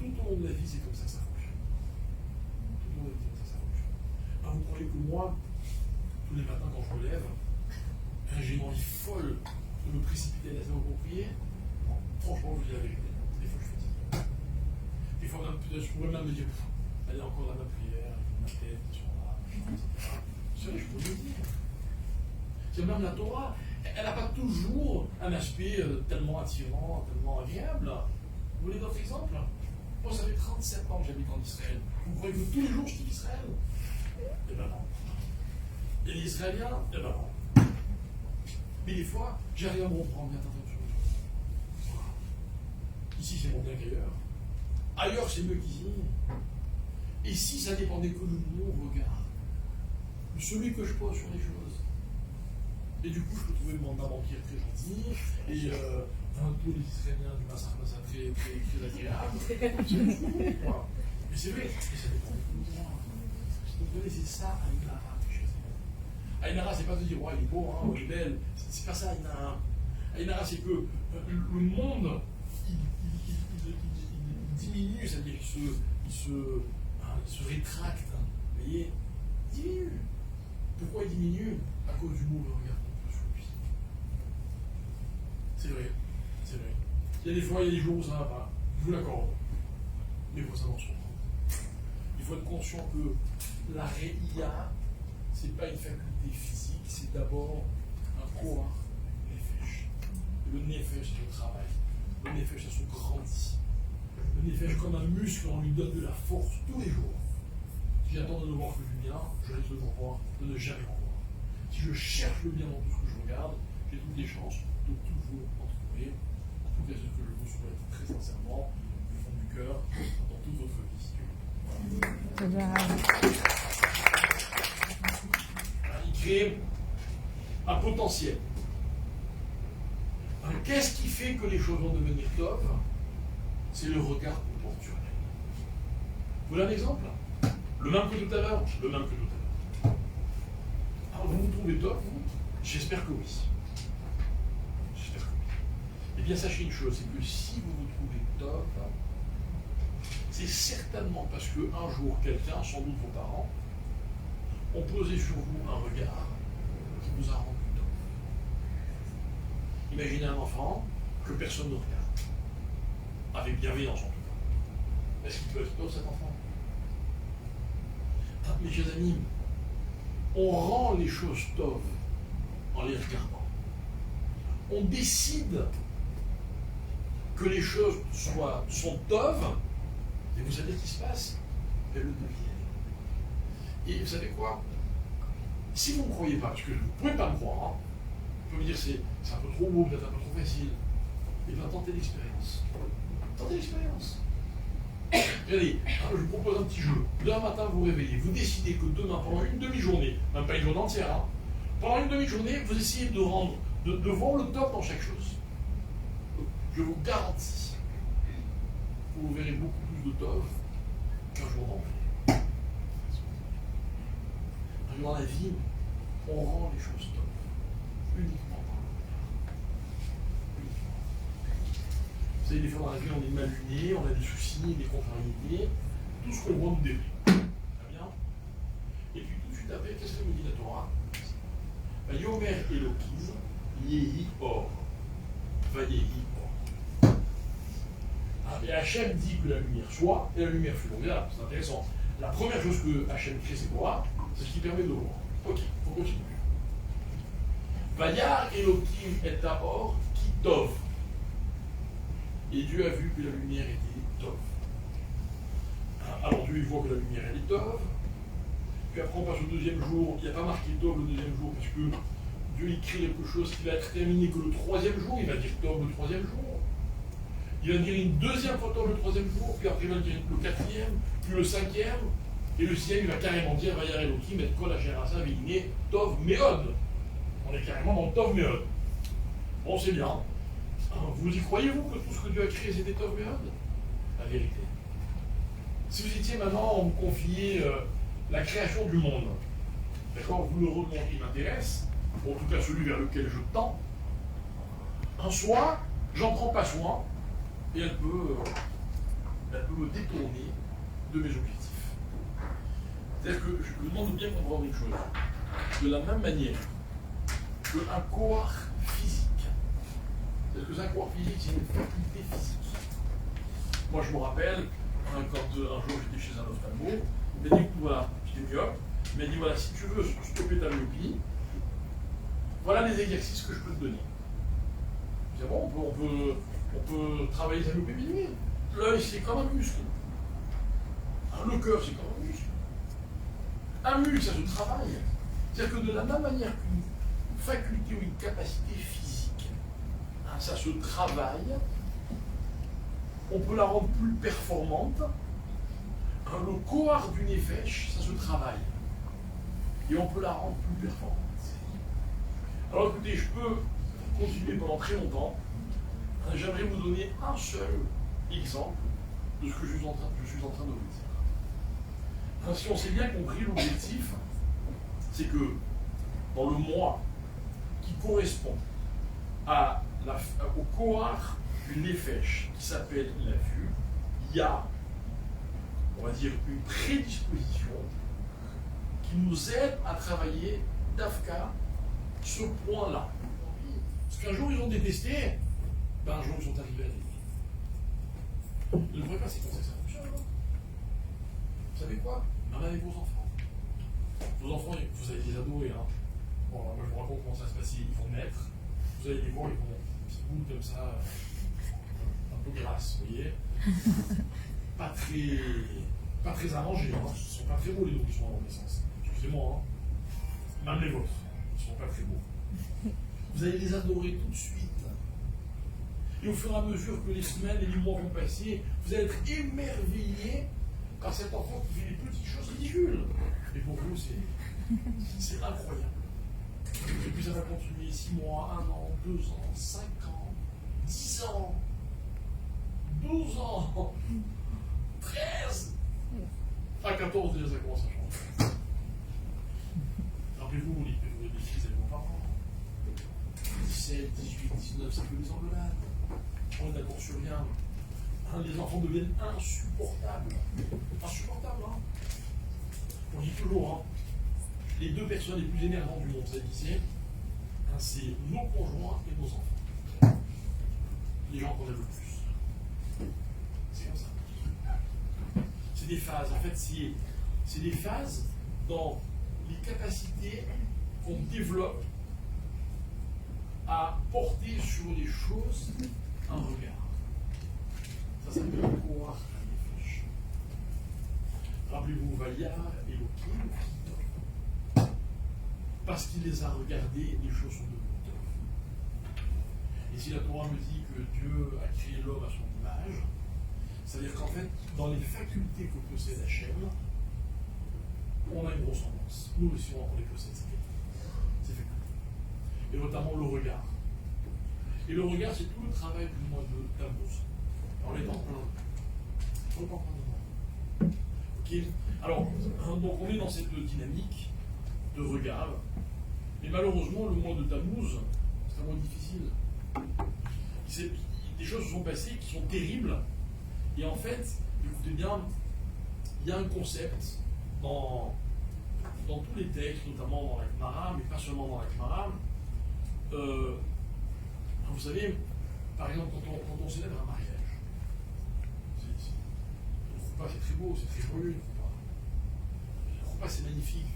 tout au long de la vie, c'est comme ça que ça fonctionne. Tout au long de la vie, c'est comme ça que ça fonctionne. Alors, vous croyez que moi, tous les matins quand je me lève, j'ai une envie folle de me précipiter à la salle pour prier? Non, franchement, je vous dis la vérité. Des fois, je fais ça. Des fois, je pourrais même me dire, allez, encore dans ma prière, ma tête, sur là, etc. Je peux le dire. C'est même la Torah. Elle n'a pas toujours un aspect tellement attirant, tellement agréable. Vous voulez d'autres exemples? Moi, ça fait 37 ans que j'habite en Israël. Vous croyez que tous les jours je quitte Israël? Eh ben non. Et les Israéliens? Eh ben non. Mais des fois, j'arrive à me reprendre. Mais attends. Ici, c'est moins bien qu'ailleurs. Ailleurs, c'est mieux qu'ici. Et si ça dépendait que de mon regard, de celui que je pose sur les choses. Et du coup, je peux trouver mon banquier très gentil, et tous les Israéliens du Massa très agréable. Voilà. Mais c'est vrai, et ça dépend de moi. Vous comprenez, c'est ça, Aïnara. Aïnara, c'est pas de dire, ouais, il est beau, hein, il est belle. C'est pas ça, Aïnara. Aïnara, c'est que le monde, il diminue, c'est-à-dire il se rétracte. Vous voyez? Il diminue. Pourquoi il diminue? À cause du mauvais regard qu'on peut sur lui. C'est vrai, c'est vrai. Il y a des fois, il y a des jours où ça ne va pas. Je vous l'accorde. Mais il faut savoir surprendre. Il faut être conscient que la réia, ce n'est pas une faculté physique, c'est d'abord un corps, nefesh. Le nefesh, c'est le travail. Le nefesh, ça se grandit. Le nefesh, comme un muscle, on lui donne de la force tous les jours. Si j'attends de ne voir que du bien, je risque de ne jamais en voir. Si je cherche le bien dans tout ce que je regarde, j'ai toutes les chances de toujours en trouver. En tout cas, c'est ce que je vous souhaite très sincèrement, du fond du cœur, dans toute votre vie. Il crée un potentiel. Qu'est-ce qui fait que les choses vont devenir top? C'est le regard qu'on porte sur elles. Vous voulez un exemple? Le même que tout à l'heure? Le même que tout à l'heure. Alors, vous vous trouvez top, vous? J'espère que oui. J'espère que oui. Eh bien, sachez une chose, c'est que si vous vous trouvez top, c'est certainement parce qu'un jour, quelqu'un, sans doute vos parents, ont posé sur vous un regard qui vous a rendu top. Imaginez un enfant que personne ne regarde, avec bienveillance en tout cas. Est-ce qu'il peut être top, cet enfant? Mes chers amis, on rend les choses tov en les regardant. On décide que les choses sont tov, et vous savez ce qui se passe? Elles le deviennent. Et vous savez quoi? Si vous ne me croyez pas, parce que vous ne pouvez pas me croire, hein, vous pouvez me dire c'est un peu trop beau, peut-être un peu trop facile, et bien tentez l'expérience. Tentez l'expérience. Regardez, je vous propose un petit jeu. Demain matin, vous vous réveillez. Vous décidez que demain, pendant une demi-journée, même pas une journée entière, hein, pendant une demi-journée, vous essayez de voir le top dans chaque chose. Je vous garantis que vous verrez beaucoup plus de top qu'un jour d'enfer. Dans la vie, on rend les choses top. Uniquement par le regard. Uniquement. Vous savez, des fois dans la vie, on est mal luné, on a des soucis, des contrariétés. Tout ce qu'on voit nous déprime. Très bien. Et puis tout de suite après, qu'est-ce que me dit la Torah? Yomer Elokim, Yehi Or. Vayehi Or. Et Hachem dit que la lumière soit, et la lumière fut. Donc là, c'est intéressant. La première chose que Hachem crée, c'est quoi? C'est ce qui permet de voir. Ok, il faut continuer. Vayar Elokim et Or qui tov. Et Dieu a vu que la lumière était tov. Alors Dieu il voit que la lumière elle est tov. Puis après on passe au deuxième jour. Il n'y a pas marqué tov le deuxième jour parce que Dieu il crée quelque chose qui va être terminé que le troisième jour. Il va dire tov le troisième jour. Il va dire une deuxième fois tov le troisième jour. Puis après il va dire le quatrième, puis le cinquième. Et le sixième il va carrément dire Vayar Elokim et Kol Asher Asa Veiné Tov Meod. On est carrément dans Tov Meod. Bon c'est bien. Vous y croyez-vous que tout ce que Dieu a créé c'était Tov Meod? La vérité. Si vous étiez maintenant, on vous confiait la création du monde, d'accord, vous le remontrez, il m'intéresse, en tout cas celui vers lequel je tends, en soi, j'en prends pas soin, et elle peut me me détourner de mes objectifs. C'est-à-dire que je me demande de bien comprendre une chose. De la même manière qu'un corps physique, c'est-à-dire que un corps physique, c'est une faculté physique. Moi, je me rappelle, quand un jour j'étais chez un ophtalmo, il m'a dit, voilà, j'étais myope, il m'a dit, voilà, si tu veux stopper ta myopie, voilà les exercices que je peux te donner. C'est bon, on peut travailler sa myopie diminuée. L'œil, c'est comme un muscle. Le cœur, c'est comme un muscle. Un muscle, ça se travaille. C'est-à-dire que de la même manière qu'une faculté ou une capacité physique, ça se travaille, on peut la rendre plus performante. Le corps d'une nefesh, ça se travaille. Et on peut la rendre plus performante. Alors écoutez, je peux continuer pendant très longtemps. J'aimerais vous donner un seul exemple de ce que je suis en train de vous dire. Si on s'est bien compris, l'objectif, c'est que dans le mois qui correspond au kohar d'une nefesh qui s'appelle la vue, il y a, on va dire, une prédisposition qui nous aide à travailler d'Afka ce point-là. Parce qu'un jour ils ont détesté, ben un jour ils sont arrivés à l'aimer. Ne devrait pas, c'est comme ça que ça fonctionne. Hein. Vous savez quoi? Même avec vos enfants. Vos enfants, vous allez les adorer. Hein. Bon, moi je vous raconte comment ça se passe. Ils vont naître, vous allez les voir, ils vont un petit bout comme ça, un peu grasse, vous voyez. Pas très arrangés, hein. Ils ne sont pas très beaux les nourrissons en naissance. Excusez-moi, hein. Même les vôtres, ils ne sont pas très beaux. Vous allez les adorer tout de suite. Et au fur et à mesure que les semaines et les mois vont passer, vous allez être émerveillés par cet enfant qui fait des petites choses ridicules. Et pour vous, c'est incroyable. Et puis ça va continuer 6 mois, 1 an, 2 ans, 5 ans, 10 ans, 12 ans, 13. À 14 déjà, ça commence à changer. Rappelez-vous, les fils avec vos parents. 17, 18, 19, c'est que des engueulades. On est d'accord sur rien. Les enfants deviennent insupportables. Insupportables, hein. On dit toujours, hein, les deux personnes les plus énervantes du monde, ça disait, hein, c'est nos conjoints et nos enfants. Les gens qu'on aime le plus. C'est comme ça. C'est des phases. En fait, c'est des phases dans les capacités qu'on développe à porter sur les choses un regard. Ça s'appelle le kohar hanefesh. Rappelez-vous Vayar et Elohim, parce qu'il les a regardés, les choses sont devenues tov. Et si la Torah me dit que Dieu a créé l'homme à son image, c'est-à-dire qu'en fait, dans les facultés que possède Hachem, on a une ressemblance. Nous aussi, on les possède, ces facultés. Et notamment le regard. Et le regard, c'est tout le travail du mois de Tammuz. On est en plein. On est en plein dedans. Ok. Alors, donc on est dans cette dynamique de regard. Mais malheureusement, le mois de Tammuz, c'est un mois difficile. Des choses se sont passées qui sont terribles. Et en fait, écoutez bien, il y a un concept dans tous les textes, notamment dans la Gemara, mais pas seulement dans la Gemara. Vous savez, par exemple, quand on célèbre un mariage, le repas c'est très beau, c'est très joyeux, le repas c'est magnifique.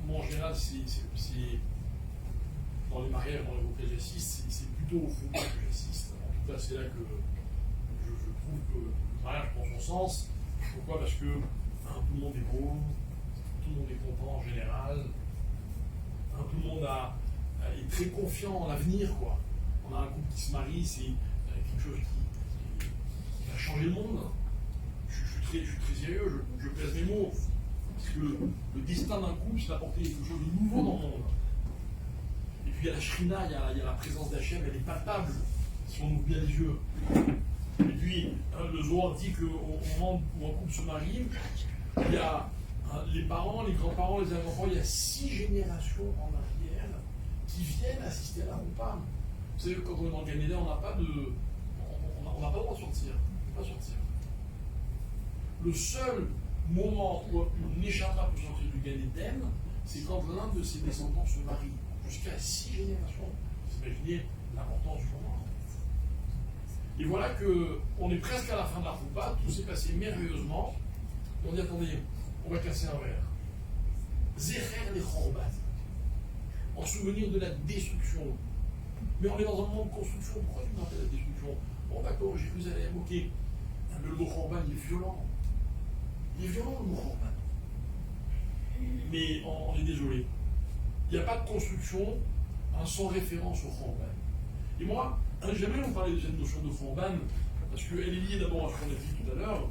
Moi en général, dans les mariages dans lesquels j'assiste, c'est plutôt au repas que j'assiste. En tout cas, c'est là que je trouve que le mariage prend son sens. Pourquoi? Parce que tout le monde est beau, tout le monde est content en général, tout le monde est très confiant en l'avenir, quoi. On a un couple qui se marie, c'est quelque chose qui va changer le monde. Je suis très sérieux, je pèse mes mots. Parce que le destin d'un couple, c'est d'apporter quelque chose de nouveau dans le monde. Et puis il y a la shrina, il y a la présence d'Hachem, elle est palpable, si on ouvre bien les yeux. Et puis, le Zohar dit qu'au moment où un couple se marie, il y a les parents, les grands-parents, les arrière-grands-parents, il y a 6 générations en arrière qui viennent assister à la roupa. Vous savez, quand on est dans le Gan Eden, on n'a pas le droit de sortir. On ne peut pas sortir. le seul moment où une échappa peut sortir du Gan Eden, c'est quand l'un de ses descendants se marie. Jusqu'à 6 générations. Vous imaginez l'importance du moment. Et voilà qu'on est presque à la fin de la roupa, tout s'est passé merveilleusement. On dit attendez, on va casser un verre. Zecher les Chorban. En souvenir de la destruction. Mais on est dans un moment de construction. Pourquoi tu m'appelles la destruction? Bon d'accord, Jérusalem, ok. Mais le mot Chorban, il est violent. Il est violent le mot Chorban. Mais on est désolé. Il n'y a pas de construction sans référence au Chorban. Et moi, j'aimerais vous parler de cette notion de Chorban, parce qu'elle est liée d'abord à ce qu'on a dit tout à l'heure,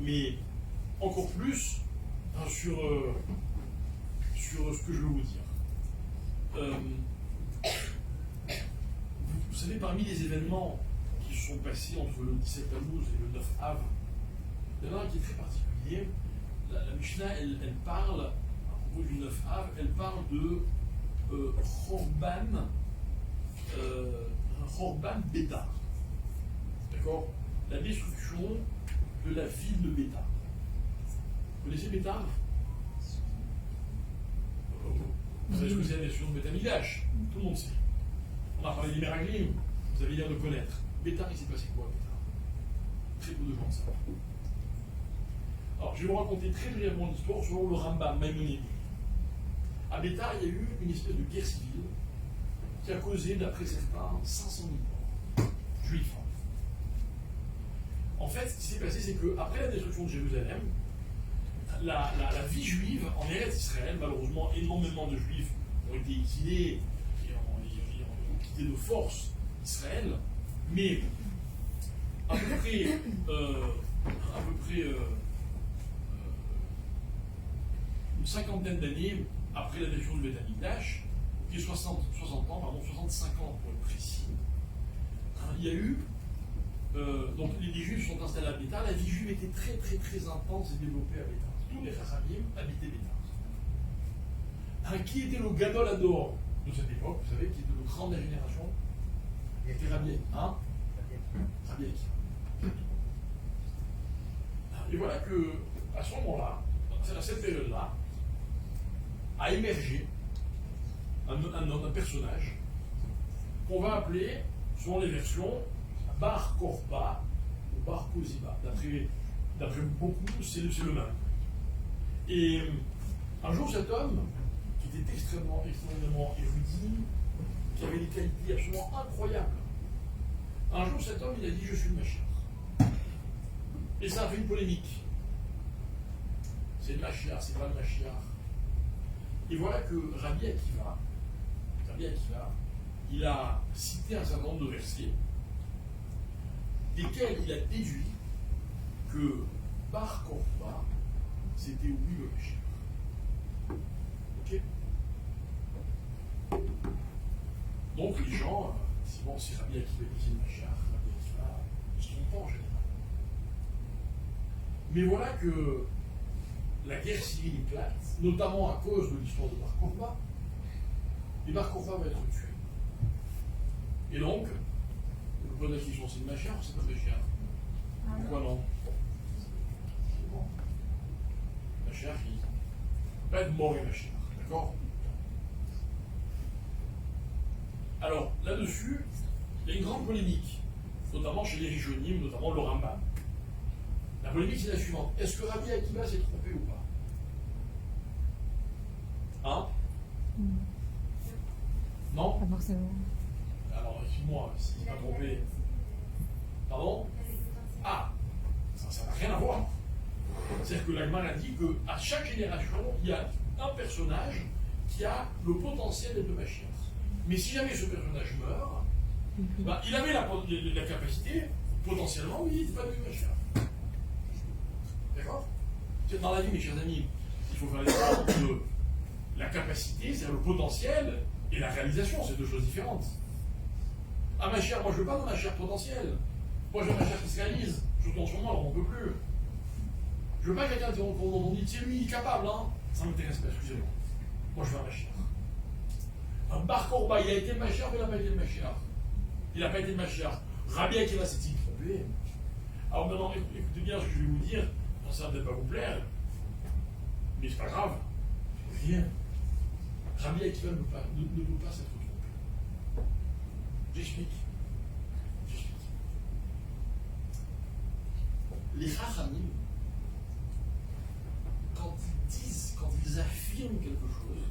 mais encore plus sur ce que je veux vous dire. Vous savez, parmi les événements qui se sont passés entre le 17 Tammuz et le 9 Av, il y en a un qui est très particulier. La Mishnah, elle parle, à propos du 9 Av, elle parle de Chorban Bétar. D'accord? La destruction de la ville de Bétar. Vous connaissez Bétar? Vous savez ce que c'est la destruction de Beth Amikdash? Tout le monde sait. On a parlé des Meraglim, vous avez l'air de connaître. Bétar, il s'est passé quoi à Bétar? Très peu de gens le savent. Alors, je vais vous raconter très brièvement l'histoire selon le Rambam Maïmonide. À Bétar, il y a eu une espèce de guerre civile qui a causé, d'après certains, 500 000 morts juifs. En fait, ce qui s'est passé, c'est qu'après la destruction de Jérusalem, la vie juive en Eretz Israël, malheureusement, énormément de juifs ont été exilés et ont quitté de force Israël, mais à peu près une cinquantaine d'années après la destruction de Beth Amikdash, qui est 65 ans pour être précis, il y a eu, donc les juifs sont installés à Bétar, la vie juive était très très très intense et développée à Bétar. Tous les Chachamim habitaient Bétar. Qui était le Gadol Hador de cette époque, vous savez, qui était le grand de la génération? Il était Rabbi Akiva. Rabbi Akiva. Et voilà que, à ce moment-là, à cette période-là, a émergé un personnage qu'on va appeler, selon les versions, Bar Korba ou Bar Koziba. D'après beaucoup, c'est le même. Et un jour, cet homme, qui était extrêmement érudit, qui avait des qualités absolument incroyables, un jour, cet homme, il a dit: je suis le Mashiach. Et ça a fait une polémique. C'est le Mashiach, c'est pas le Mashiach. Et voilà que Rabbi Akiva, il a cité un certain nombre de versets, desquels il a déduit que Bar Korba, c'était oui le Mashiach. Ok? Donc les gens, si Rabbi Akiva disait le Mashiach, Rabbi Akiva ne se trompe pas en général. Mais voilà que la guerre civile éclate, notamment à cause de l'histoire de Bar Korba, et Bar Korba va être tué. Et donc, le point de la question, c'est le Mashiach ou c'est pas le Mashiach? Pourquoi non? Le Mashiach, il ne peut pas être mort et Mashiach, d'accord? Alors, là-dessus, il y a une grande polémique, notamment chez les Rishonim, notamment le Rambam. La polémique, c'est la suivante. Est-ce que Rabbi Akiva s'est trompé ou pas? Hein? Non? Pas forcément. Alors, excuse-moi, s'il m'a trompé. Pardon? Ah! Ça n'a rien à voir. C'est-à-dire que l'Agmar a dit qu'à chaque génération, il y a un personnage qui a le potentiel d'être le Mashiach. Mais si jamais ce personnage meurt, bah, il avait la capacité, potentiellement, oui, il n'était pas devenu Mashiach. D'accord? Dans la vie, mes chers amis, il faut faire les différence entre la capacité, c'est-à-dire le potentiel, et la réalisation, c'est deux choses différentes. Un Mashiach, moi je ne veux pas d'un Mashiach potentiel. Moi je veux un Mashiach qui se réalise. Surtout en ce moment, alors on ne peut plus. Je ne veux pas quelqu'un dont on dit, c'est lui, il est capable, hein. Ça ne m'intéresse pas, excusez-moi. Moi je veux un Mashiach. Un Bar Korba, il a été le Mashiach, mais il n'a pas été le Mashiach. Il n'a pas été le Mashiach. Rabbi Akiva s'est-il trompé? Alors maintenant, écoutez bien ce que je vais vous dire, ça va peut-être pas vous plaire, mais c'est pas grave. Rien. Rabbi Akiva ne peut pas s'être trompé. J'explique. Les Chachamim, quand ils affirment quelque chose,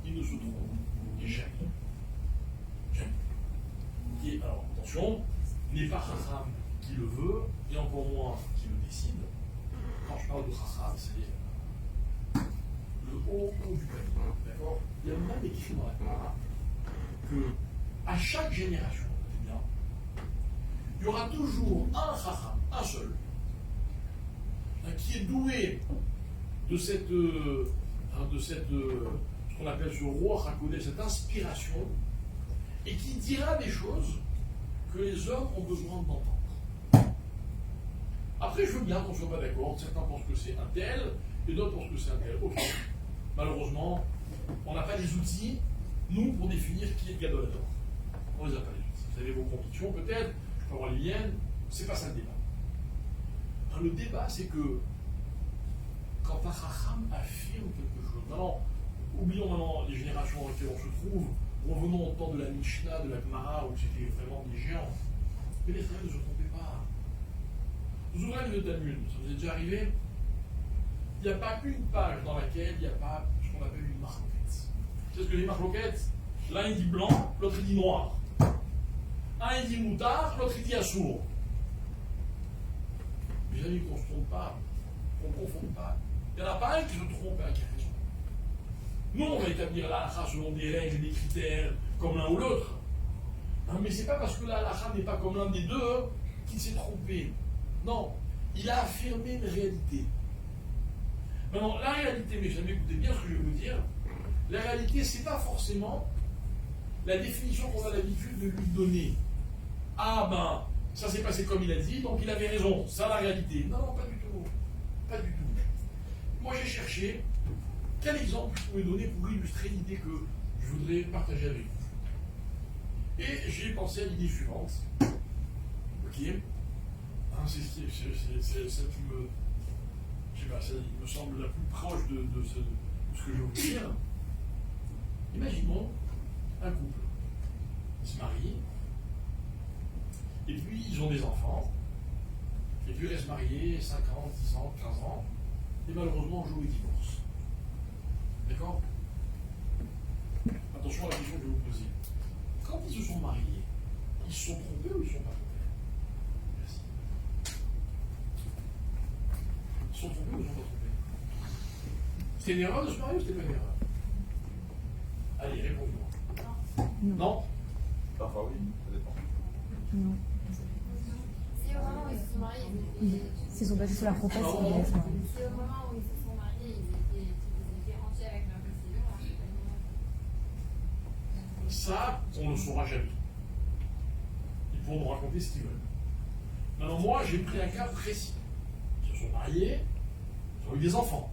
ils ne se trompent jamais. Et alors, attention, n'est pas Chacham qui le veut, et encore moins qui le décide. Quand je parle de Chacham, c'est le haut du panier. D'accord ? Il y a même écrit dans la Torah que à chaque génération, bien, il y aura toujours un Chacham, un seul, qui est doué de cette ce qu'on appelle ce roi Hakodesh, cette inspiration, et qui dira des choses que les hommes ont besoin d'entendre. Après, je veux bien qu'on ne soit pas d'accord. Certains pensent que c'est un tel, et d'autres pensent que c'est un tel. Ok. Malheureusement, on n'a pas les outils, nous, pour définir qui est le Gadolator. On ne les a pas les outils. Vous avez vos convictions, peut-être, je peux avoir les miennes, c'est pas ça le débat. Alors, le débat, c'est que quand un Chacham affirme quelque chose, maintenant, oublions maintenant les générations dans lesquelles on se trouve, revenons au temps de la Mishnah, de la Gemara, où c'était vraiment des géants. Mais les frères ne se trompaient pas. Vous ouvrez le Talmud, ça vous est déjà arrivé? Il n'y a pas une page dans laquelle il n'y a pas ce qu'on appelle une marloquette. C'est ce que les marloquettes, l'un il dit blanc, l'autre il dit noir. Un il dit moutard, l'autre il dit assourd. Mes amis, qu'on ne se trompe pas, qu'on ne confonde pas. Il n'y en a pas un qui se trompe et un qui a raison. Nous, on va établir la halakha selon des règles et des critères, comme l'un ou l'autre. Mais ce n'est pas parce que la halakha n'est pas comme l'un des deux qu'il s'est trompé. Non, il a affirmé une réalité. Maintenant, la réalité, mes amis, écoutez bien ce que je vais vous dire, la réalité, ce n'est pas forcément la définition qu'on a l'habitude de lui donner. Ah ben, ça s'est passé comme il a dit, donc il avait raison, ça la réalité. Non, non, pas du tout. Pas du tout. Moi, j'ai cherché quel exemple je pouvais donner pour illustrer l'idée que je voudrais partager avec vous. Et j'ai pensé à l'idée suivante. Ok. C'est celle qui me... Je sais pas, celle qui me semble la plus proche de ce que je veux vous dire. Imaginons un couple. Ils se marient. Et puis, ils ont des enfants. Et puis, ils restent mariés 5 ans, 10 ans, 15 ans. Et malheureusement, un jour, ils divorcent. D'accord? Attention à la question que je vais vous poser. Quand ils se sont mariés, ils se sont trompés ou ils ne sont pas trompés? Merci. Ils se sont trompés ou ils ne sont pas trompés? C'était une erreur de se marier ou c'était pas une erreur? Allez, répondez-moi. Non? Parfois oui, ça dépend. Non. Si au moment où ils se sont mariés, S'ils sont basés sur la promesse, si au moment où ils se sont mariés, ils étaient entiers avec leur décision, alors c'est pas Ça, on ne le saura jamais. Ils pourront nous raconter ce qu'ils veulent. Maintenant, moi, j'ai pris un cas précis. Ils se sont mariés, ils ont eu des enfants.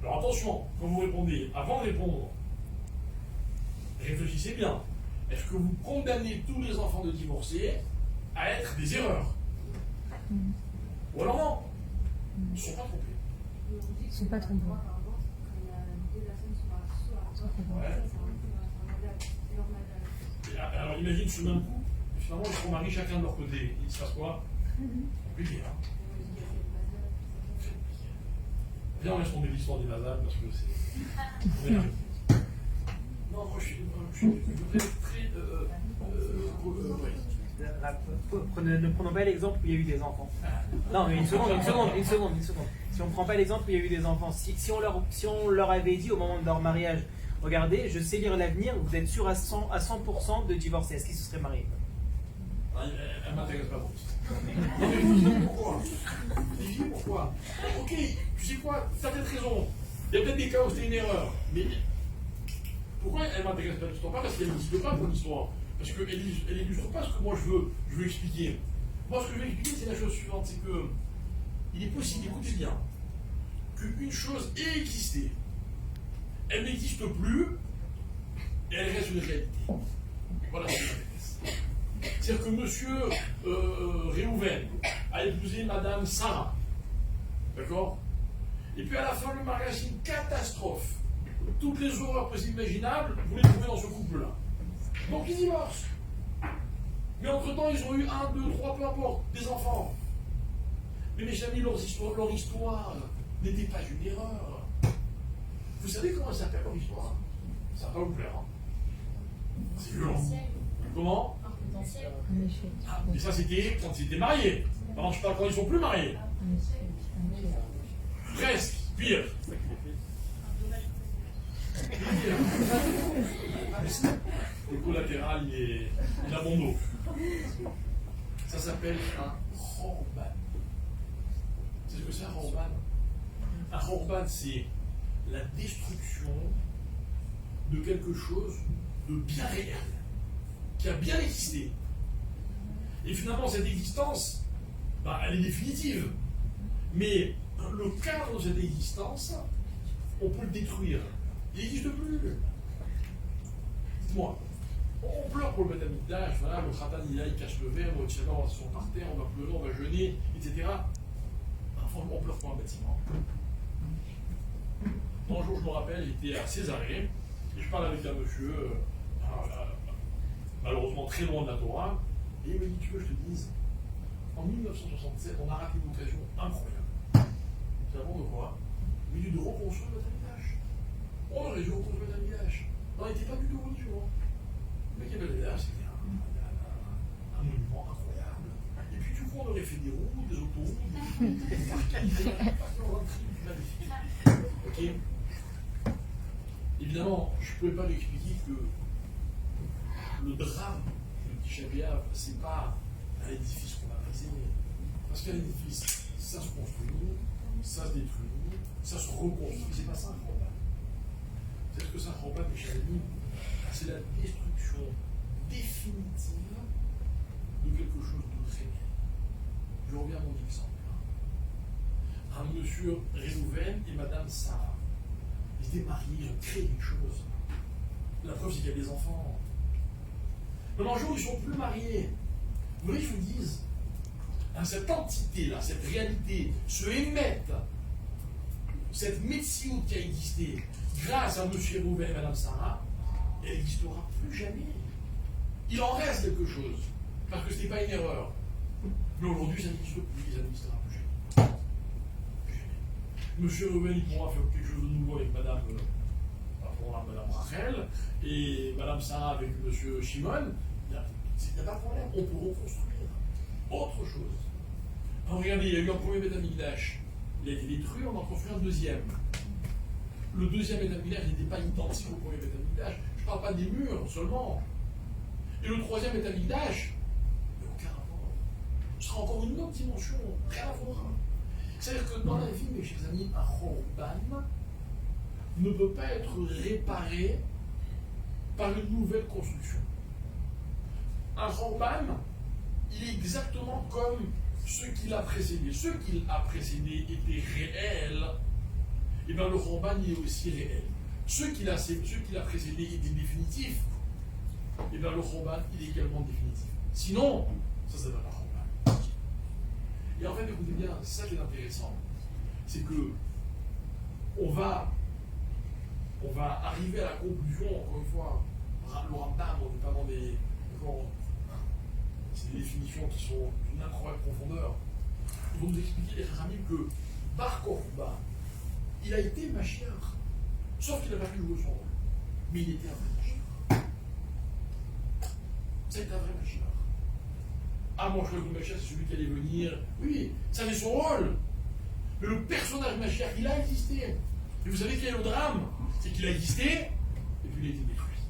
Alors attention, quand vous répondez, avant de répondre, réfléchissez bien. Est-ce que vous condamnez tous les enfants de divorcés à être des erreurs? Ou alors non? Ils ne sont pas trompés. Ils ne sont pas trompés. Ouais. Alors imagine ce même coup, et finalement ils seront mariés chacun de leur côté. Il se passe quoi? Compliqué, hein? Viens, on laisse tomber l'histoire des mazals parce que c'est. Non, moi je suis très. Ne prenons pas l'exemple où il y a eu des enfants. Non, mais une seconde. Si on ne prend pas l'exemple où il y a eu des enfants, si on leur avait dit au moment de leur mariage, regardez, je sais lire l'avenir, vous êtes sûr à 100% de divorcer, est-ce qu'ils se seraient mariés? Elle ne m'intéresse pas trop. Pourquoi? Pourquoi? Ok, tu sais quoi? Tu as peut-être raison. Il y a peut-être des cas où c'était une erreur. Mais pourquoi elle ne m'intéresse pas l'histoire? Pas parce qu'elle n'existe pas pour l'histoire. Parce qu'elle n'illustre pas ce que moi je veux expliquer. Moi, ce que je veux expliquer, c'est la chose suivante, c'est que il est possible, écoutez bien, qu'une chose ait existé, elle n'existe plus, et elle reste une réalité. Voilà ce que je fais. C'est-à-dire que M. Réhouven a épousé Madame Sarah. D'accord? Et puis à la fin, le mariage, c'est une catastrophe. Toutes les horreurs possibles imaginables, vous les trouvez dans ce couple-là. Donc ils divorcent. Mais entre-temps, ils ont eu 1, 2, 3, peu importe, des enfants. Mais mes amis, leur histoire n'était pas une erreur. Vous savez comment ça s'appelle leur histoire? Ça va pas vous plaire. Hein? C'est violent. Comment? Un échec. Ah, mais ça, c'était quand ils étaient mariés. Maintenant, je parle quand ils sont plus mariés. Un échec. Un échec. Presque, pire. Le collatéral, il a bon dos. Ça s'appelle un Khorban. C'est ce que c'est un Khorban? Un Khorban, c'est la destruction de quelque chose de bien réel, qui a bien existé. Et finalement, cette existence, elle est définitive. Mais le cadre de cette existence, on peut le détruire. Il n'existe plus. Dites-moi, on pleure pour le Beth Amikdash, voilà, le Khatan il cache le verre, le Tchador va se par terre, on va pleurer, on va jeûner, etc. Enfin, on pleure pour un bâtiment. Un jour, je me rappelle, j'étais à Césarée, et je parle avec un monsieur, malheureusement très loin de la Torah, et il me dit, tu veux que je te dise, en 1967, on a raté une occasion incroyable. C'est avant de quoi? Il me dit de reconstruire le Beth Amikdash. On aurait dû reconstruire le Beth Amikdash. On n'était pas du tout religieux. Mais le Beth Amikdash, c'était un monument incroyable. Et puis, du coup, on aurait fait des routes, des autoroutes, des magnifique. Ok. Évidemment, je ne pouvais pas lui expliquer que le drame de Tisha B'Av, ce n'est pas un édifice qu'on a brisé. Parce qu'un édifice, ça se construit, ça se détruit, ça se reconstruit. C'est pas ça un Khorban. C'est ce que c'est un Khorban, mes chers amis. C'est la destruction définitive de quelque chose de très bien. Je reviens à mon exemple. Un monsieur Réhouven et madame Sarah. Ils étaient mariés, ils ont créé quelque chose. La preuve, c'est qu'il y a des enfants. Mais un jour, ils ne sont plus mariés. Vous voulez que je vous dise, cette entité-là, cette réalité, se émette, cette médecine qui a existé grâce à M. Réhouven et Mme Sarah, elle n'existera plus jamais. Il en reste quelque chose, parce que ce n'est pas une erreur. Mais aujourd'hui, ça n'existe plus, ça n'existera plus jamais. Monsieur Réhouven, il pourra faire quelque chose de nouveau avec Madame Rachel et Madame Sarah avec Monsieur Shimon. Il n'y a pas de problème, on peut reconstruire autre chose. Alors, regardez, il y a eu un premier Beth Amikdash, il a été détruit, on en a construit un deuxième. Le deuxième Beth Amikdash n'était pas identique au premier Beth Amikdash, je ne parle pas des murs seulement. Et le troisième Beth Amikdash, il n'y a aucun rapport. Ce sera encore une autre dimension, rien à voir. C'est-à-dire que dans la vie, mes chers amis, un Khorban ne peut pas être réparé par une nouvelle construction. Un Khorban, il est exactement comme ce qu'il a précédé. Ce qu'il a précédé était réel, et bien le Khorban il est aussi réel. Ce qu'il a précédé était définitif, et bien le Khorban il est également définitif. Sinon, ça s'appelle un Khorban. Et en fait, écoutez bien, c'est ça qui est intéressant. C'est que on va arriver à la conclusion, encore une fois, le Rambam, notamment c'est des définitions qui sont d'une incroyable profondeur. Ils vont nous expliquer, les Ramim, que Bar Kokhba, il a été Mashiach, sauf qu'il n'a pas pu jouer son rôle. Mais il était un vrai Mashiach. C'est un vrai Mashiach. Ah, moi je crois que le Mashiach, c'est celui qui allait venir. Oui, ça avait son rôle. Mais le personnage Mashiach, il a existé. Et vous savez quel est le drame? C'est qu'il a existé, et puis il a été détruit.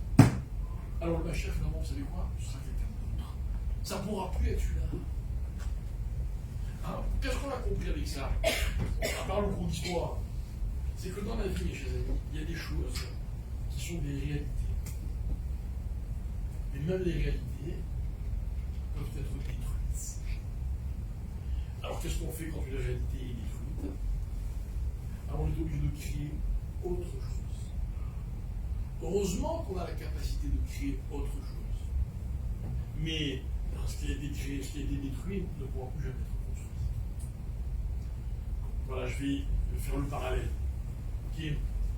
Alors le Mashiach, finalement, vous savez quoi? Ce sera quelqu'un d'autre. Ça ne pourra plus être celui-là. Alors, qu'est-ce qu'on a compris avec ça? À part le cours d'histoire, c'est que dans la vie, mes chers amis, il y a des choses qui sont des réalités. Et même les réalités peuvent être détruites. Alors qu'est-ce qu'on fait quand une réalité est détruite? Alors on est obligé de créer autre chose. Heureusement qu'on a la capacité de créer autre chose. Mais ce qui a été créé, ce qui a été détruit ne pourra plus jamais être construit. Voilà, je vais faire le parallèle. Ok.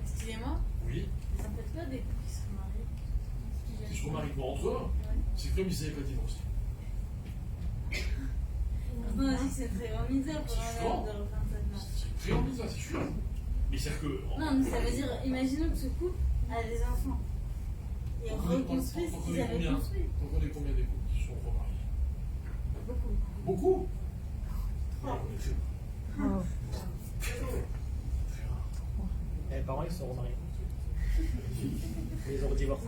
Excusez-moi, Oui. ça peut être quoi des couples qui se marient? Ils se remarient pas entre eux, c'est comme s'ils n'avaient pas divorcé. On a dit que c'est très remiseur pour un homme de refaire cette marche. C'est très ennuyeux, ça, c'est sûr. Mais c'est-à-dire que. Non, mais ça veut dire, imaginons que ce couple a des enfants. Et on reconstruit ce qu'ils avaient construit. On connaît combien des couples qui sont remariés? Beaucoup. Beaucoup. Ouais, on est très peu. Oh. Très rare. Les parents, ils sont remariés. Ils ont divorcé.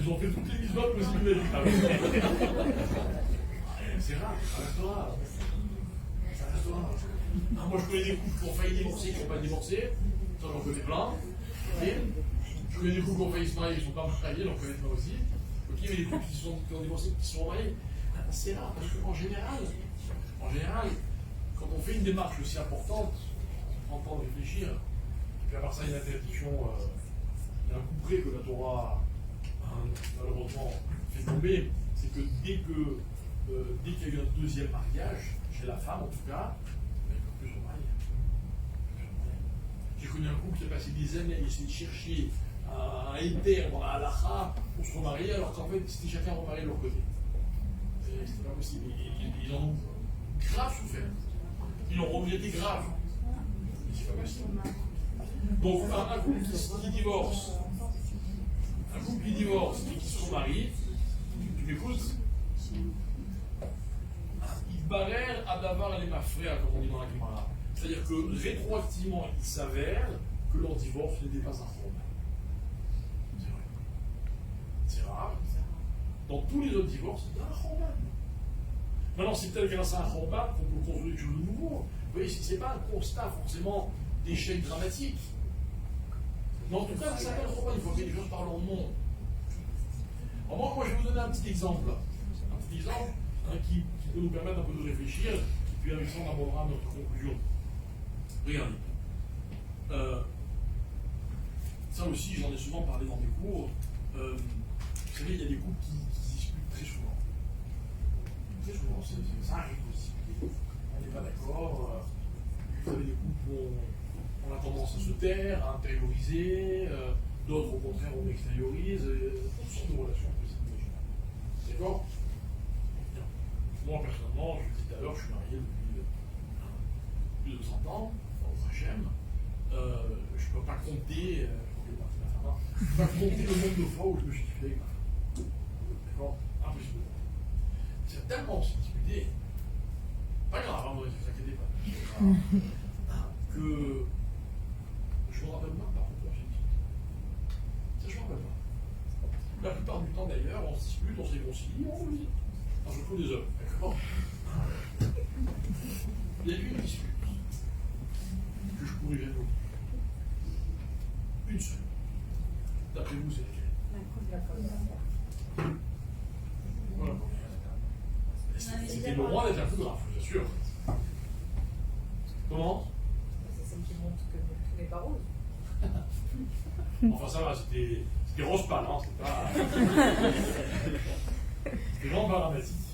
Ils ont fait toutes les misotes possibles. C'est rare, ça restera. Ça restera. Ah, moi, je connais des couples qui ont failli divorcer, qui n'ont pas divorcé. Ça, j'en connais plein. Okay. Je connais des couples qui ont failli se marier, qui ne sont pas mariés, j'en connais plein aussi. Ok, mais les couples qui ont divorcé, qui sont mariés, c'est rare, parce qu'en général, quand on fait une démarche aussi importante, on prend le temps de réfléchir. Puis à part ça, il y a une interdiction, il y a un coup près que la Torah, malheureusement, fait tomber, c'est que dès qu'il y a eu un deuxième mariage, chez la femme en tout cas, il ne peut plus se marier. J'ai connu un couple qui a passé des années à essayer de chercher un éther dans la halakha pour se remarier, alors qu'en fait, c'était chacun remarié de leur côté. C'était pas possible. Ils en ont grave souffert. Ils l'ont regretté grave. Mais c'est pas possible. Donc, un couple qui divorce, et qui se remarie, tu m'écoutes? Il barère à d'avar les mafrères, comme on dit dans la Gemara. C'est-à-dire que rétroactivement, il s'avère que leur divorce n'était pas un problème. C'est vrai. C'est rare. Dans tous les autres divorces, c'est un problème. Maintenant, c'est peut-être grâce à un problème qu'on peut construire quelque chose de nouveau. Vous voyez, ce n'est pas un constat forcément d'échec dramatique. Mais en tout cas, ça s'appelle problème. Il faut que les choses parlent en nom. Alors moi, je vais vous donner un petit exemple. Qui peut nous permettre un peu de réfléchir, et puis avec ça, on abordera notre conclusion. Regardez. Ça aussi, j'en ai souvent parlé dans mes cours. Vous savez, il y a des couples qui se disputent très souvent. Très souvent, ça arrive aussi. On n'est pas d'accord. Vous avez des couples où on a tendance à se taire, à intérioriser. D'autres, au contraire, on extériorise. Toutes sortes de relations possibles. D'accord? Moi, personnellement, je le dis tout à l'heure, je suis marié depuis plus de 30 ans, au HM. Je ne peux pas compter, je peux pas compter le nombre de fois où je me suis disputé avec ma femme. D'accord? Impossible. C'est tellement on s'est disputé, pas grave, ne vous inquiétez pas, que je me rappelle même pas pourquoi j'ai dit. Ça, je me rappelle pas. La plupart du temps, d'ailleurs, on se dispute, on se réconcilie, on oublie. Surtout les hommes, d'accord? Il y a une dispute que je pourrais jamais oublier. Une seule. D'après vous, c'est laquelle? Voilà. C'était le droit d'être un peu grave, je vous assure. Comment? C'est celle qui montre que tout n'est pas rose. Enfin, ça va, c'était rose pâle, hein, c'était pas. C'était vraiment pas dramatique.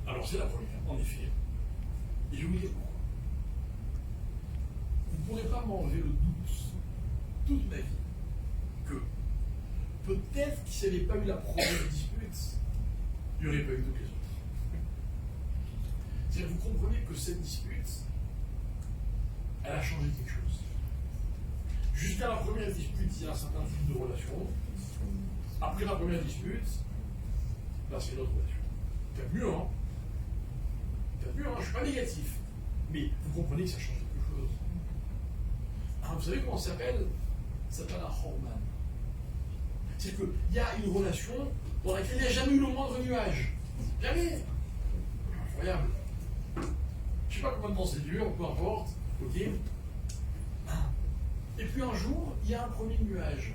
Alors, c'est la première, en effet. Et je vais vous dire pourquoi. Vous ne pourrez pas m'enlever le doute toute ma vie que peut-être que s'il n'y avait pas eu la première dispute, il n'y aurait pas eu toutes les autres. C'est-à-dire, vous comprenez que cette dispute, elle a changé quelque chose. Jusqu'à la première dispute, il y a un certain type de relation. Après la première dispute, là, c'est une autre relation. Peut-être mieux, hein? Peut-être mieux, hein? Je ne suis pas négatif. Mais vous comprenez que ça change quelque chose. Alors, vous savez comment ça s'appelle? Ça s'appelle un hormone. C'est-à-dire qu'il y a une relation dans laquelle il n'y a jamais eu le moindre nuage. Jamais. Incroyable. Je ne sais pas combien de temps c'est dur, peu importe. Ok. Et puis un jour, il y a un premier nuage.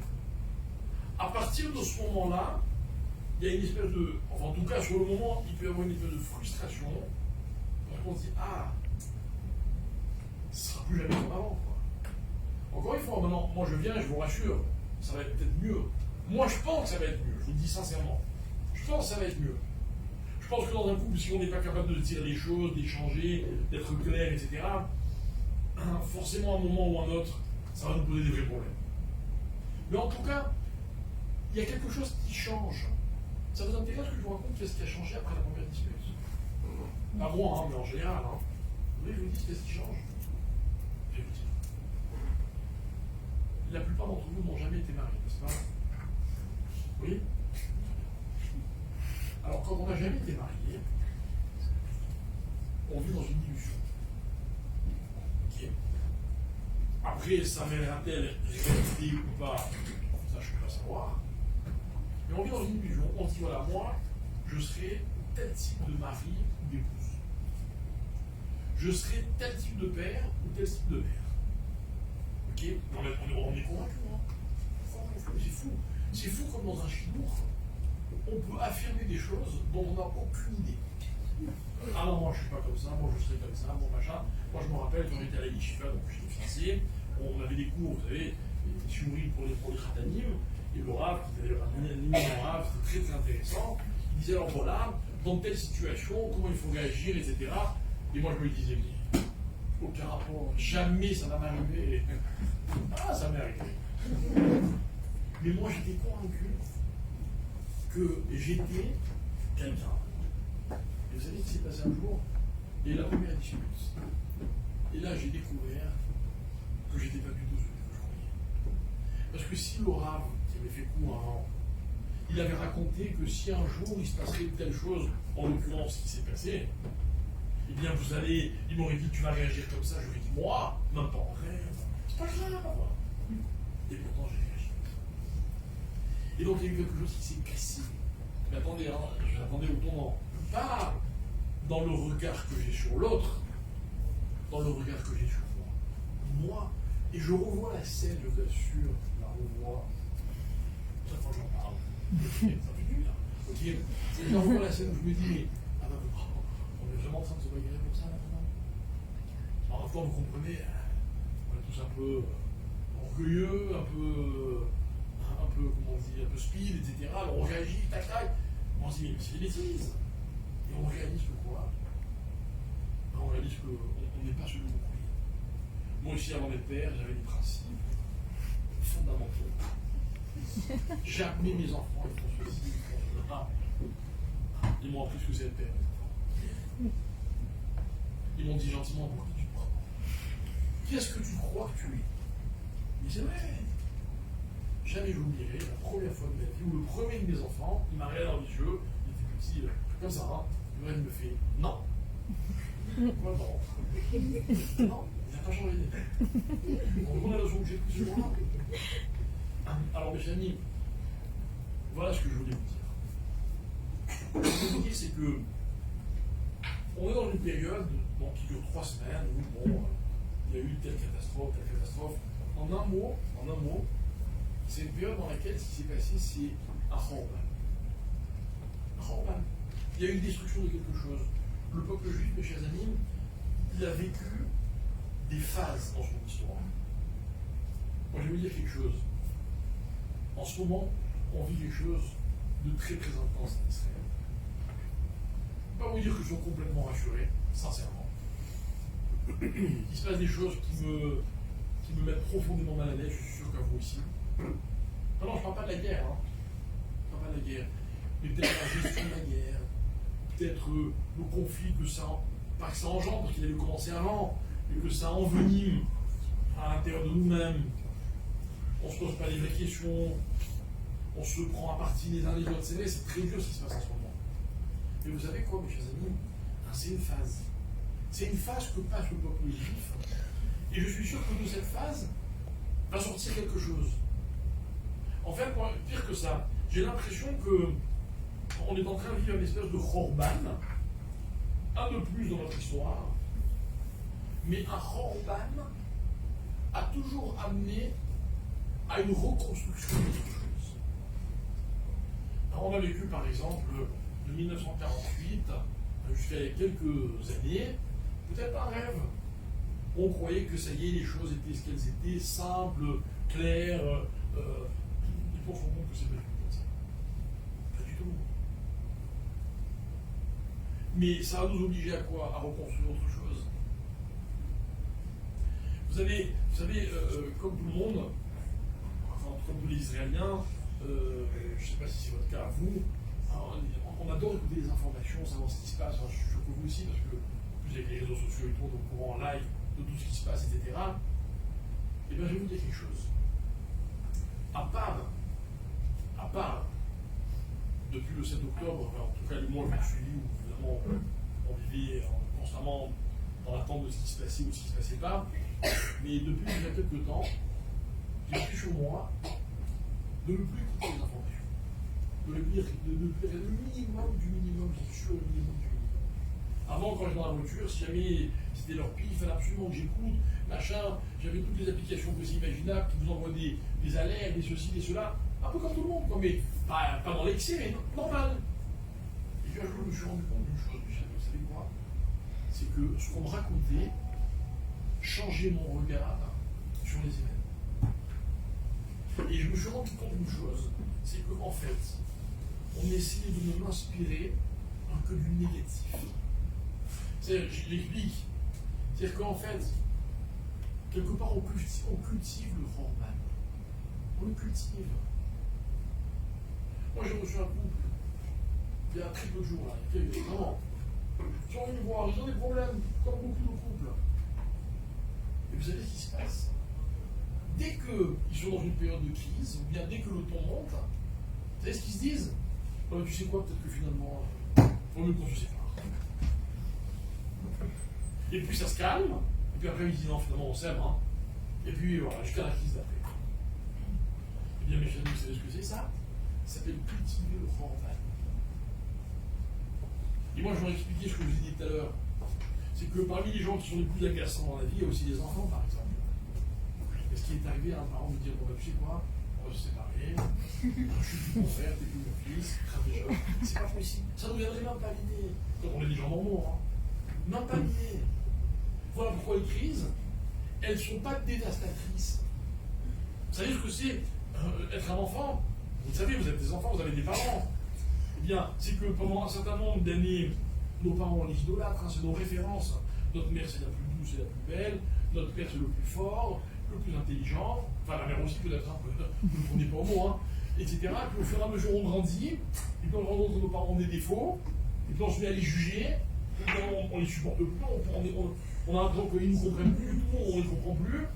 À partir de ce moment-là, il y a une espèce de. Enfin, en tout cas, sur le moment, il peut y avoir une espèce de frustration. Parce qu'on se dit, ah, ce ne sera plus jamais comme avant, quoi. Encore une fois, maintenant, moi je viens et je vous rassure, ça va être peut-être mieux. Moi, je pense que ça va être mieux, je vous le dis sincèrement. Je pense que ça va être mieux. Je pense que dans un couple, si on n'est pas capable de dire les choses, d'échanger, d'être clair, etc., forcément, à un moment ou à un autre, ça va nous poser des vrais problèmes. Mais en tout cas, il y a quelque chose qui change. Ça vous intéresse que je vous raconte qu'est-ce qui a changé après la première dispute? Pas moi, hein, mais en général. Hein. Vous voulez que je vous dise qu'est-ce qui change? Je vais vous dire. La plupart d'entre vous n'ont jamais été mariés, n'est-ce pas? Oui? Alors, quand on n'a jamais été marié, on vit dans une illusion. Ok. Après, ça mènera-t-elle réalité ou pas? Ça, je ne peux pas savoir. Mais on vit dans une illusion. On se dit, voilà, moi, je serai tel type de mari ou d'épouse. Je serai tel type de père ou tel type de mère. Ok? On est convaincu, hein? C'est fou. C'est fou comme dans un film. On peut affirmer des choses dont on n'a aucune idée. Ah non, moi je suis pas comme ça, moi je serai comme ça, bon machin. Moi je me rappelle quand on était à la Yeshiva, donc j'étais fiancé, on avait des cours, vous savez, des shiurim pour les khatanim, et le Rav, qui était un éminent Rav, c'était très très intéressant. Il disait alors voilà, dans telle situation, comment il faut réagir, etc. Et moi je me disais, mais aucun rapport, jamais ça va m'arriver. Ah, ça m'est arrivé. Mais moi j'étais convaincu que j'étais quelqu'un. Et vous savez ce qui s'est passé un jour? Et la première dispute. Et là, j'ai découvert que j'étais pas du tout celui que je croyais. Parce que si le Rav, qui avait fait coup à un an, il avait raconté que si un jour il se passerait telle chose, en l'occurrence ce qui s'est passé, eh bien vous allez, il m'aurait dit tu vas réagir comme ça, je lui ai dit moi, même pas en rêve, c'est pas grave, papa. Et pourtant j'ai réagi. Et donc il y a eu quelque chose qui s'est cassé. Mais attendez, hein, j'attendais au tournant. Pas dans le regard que j'ai sur l'autre, dans le regard que j'ai sur moi. Moi, et je revois la scène, je vous assure, je la revois. Chaque fois que j'en parle, ça fait du bien. Ok, je revois la scène où je me dis, mais ah ben, on est vraiment en train de se bagarrer comme ça maintenant. En même temps, vous comprenez, on est tous un peu orgueilleux, un peu, comment on dit, un peu speed, etc. Alors on réagit, tac, tac. On se dit, mais c'est des bêtises. Et on réalise que quoi? On réalise qu'on n'est pas celui qu'on croyait. Moi aussi, avant d'être père, j'avais des principes fondamentaux. Jamais mes enfants ils font ceci, ils font cela. Ils m'ont appris ce que c'est être père. Ils m'ont dit gentiment, pourquoi tu te prends? Qu'est-ce que tu crois que tu es? Mais c'est vrai. Jamais j'oublierai la première fois de ma vie où le premier de mes enfants, il m'a regardé dans les yeux, il était petit, comme ça, hein, il me fait non. Quoi, non? Non, il n'a pas changé d'idée. On a la leçon que j'ai prise ce jour-là. Alors, mes amis, voilà ce que je voulais vous dire. Ce que je voulais vous dire, c'est que on est dans une période qui dure 3 semaines où il y a eu telle catastrophe. En un mot, c'est une période dans laquelle ce qui s'est passé, c'est un Khorban. Il y a eu une destruction de quelque chose. Le peuple juif, mes chers amis, il a vécu des phases dans son histoire. Moi, je vais vous dire quelque chose. En ce moment, on vit quelque chose de très très intense en Israël. Je ne peux pas vous dire que je suis complètement rassuré, sincèrement. Il se passe des choses qui me mettent profondément mal à l'aise, je suis sûr qu'à vous aussi. Non, je ne parle pas de la guerre, hein. Je ne parle pas de la guerre. Mais peut-être la gestion de la guerre, peut-être le conflit que ça, pas que ça engendre, parce qu'il avait commencé avant, mais que ça envenime à l'intérieur de nous-mêmes. On ne se pose pas les vraies questions, on se prend à partie les uns les autres. C'est vrai, c'est très dur ce qui se passe en ce moment. Mais vous savez quoi, mes chers amis? C'est une phase. C'est une phase que passe le peuple juif. Et je suis sûr que de cette phase va sortir quelque chose. En fait, pire que ça, j'ai l'impression qu'on est en train de vivre une espèce de Khorban, un peu plus dans notre histoire, mais un Khorban a toujours amené à une reconstruction de quelque chose. Alors, on a vécu par exemple de 1948 jusqu'à il y a quelques années, peut-être un rêve. On croyait que ça y est, les choses étaient ce qu'elles étaient, simples, claires, et pour se rendre compte que c'est pas du tout. Mais ça va nous obliger à quoi? À reconstruire autre chose. Vous savez, comme tout le monde, enfin, comme tous les Israéliens, je ne sais pas si c'est votre cas à vous, alors, on adore écouter les informations, savoir ce qui se passe. Enfin, je suis sûr que vous aussi, parce que vous avez les réseaux sociaux et tout, donc au courant en live de tout ce qui se passe, etc. Eh bien, je vais vous dire quelque chose. À part, depuis le 7 octobre, enfin, en tout cas le mois que j'ai suivi, où évidemment on vivait constamment dans l'attente de ce qui se passait ou de ce qui ne se passait pas, mais depuis il y a quelques temps, j'ai pris sur moi de ne plus écouter les informations, de ne plus faire le minimum du minimum, c'est sûr, le minimum du minimum. Avant, quand j'étais dans la voiture, si jamais c'était leur pire, il fallait absolument que j'écoute, machin, j'avais toutes les applications possibles, imaginables, qui vous envoient des alertes, des ceci, des cela, un peu comme tout le monde, quoi, mais pas dans l'excès, mais normal. Et puis un jour, je me suis rendu compte d'une chose, Michel, vous savez quoi? C'est que ce qu'on me racontait changeait mon regard sur les événements. Et je me suis rendu compte d'une chose, c'est qu'en fait, on essayait de ne m'inspirer que du négatif. C'est-à-dire, je l'explique, c'est-à-dire qu'en fait, quelque part, on cultive le Rorban. On le cultive. Moi, j'ai reçu un couple, il y a très peu de jours, là, vraiment. Ils sont venus me voir, ils ont des problèmes, comme beaucoup de couples. Et vous savez ce qui se passe? Dès qu'ils sont dans une période de crise, ou bien dès que le ton monte, vous savez ce qu'ils se disent? Tu sais quoi, peut-être que finalement, il vaut mieux qu'on se sépare. Et puis ça se calme, et puis après ils disent non, finalement on s'aime, hein. Et puis voilà, jusqu'à la crise d'après. Eh bien mes chers amis, vous savez ce que c'est ça? Ça s'appelle cultiver le Rorban. Et moi je vais expliquer ce que je vous ai dit tout à l'heure. C'est que parmi les gens qui sont les plus agaçants dans la vie, il y a aussi des enfants par exemple. Et ce qui est arrivé à un parent de dire, bon, tu sais quoi, on va se séparer, je suis plus ton frère, t'es plus mon fils, crame déjà. C'est pas possible. Ça ne nous viendrait même pas l'idée. Quand on est des gens normaux, hein. Même pas l'idée. Voilà pourquoi les crises, elles ne sont pas dévastatrices. Vous savez ce que c'est être un enfant? Vous savez, vous êtes des enfants, vous avez des parents. Eh bien, c'est que pendant un certain nombre d'années, nos parents, on les idolâtre, hein, c'est nos références. Notre mère, c'est la plus douce et la plus belle. Notre père, c'est le plus fort, le plus intelligent. Enfin, la mère aussi, peut-être, hein, ne le prenez pas au mot, hein, etc. Puis au fur et à mesure, on grandit, et puis on rencontre nos parents des défauts, et puis on se met à les juger, et puis on les supporte plus, on a l'impression qu'ils ne nous comprennent plus, on ne les comprend plus.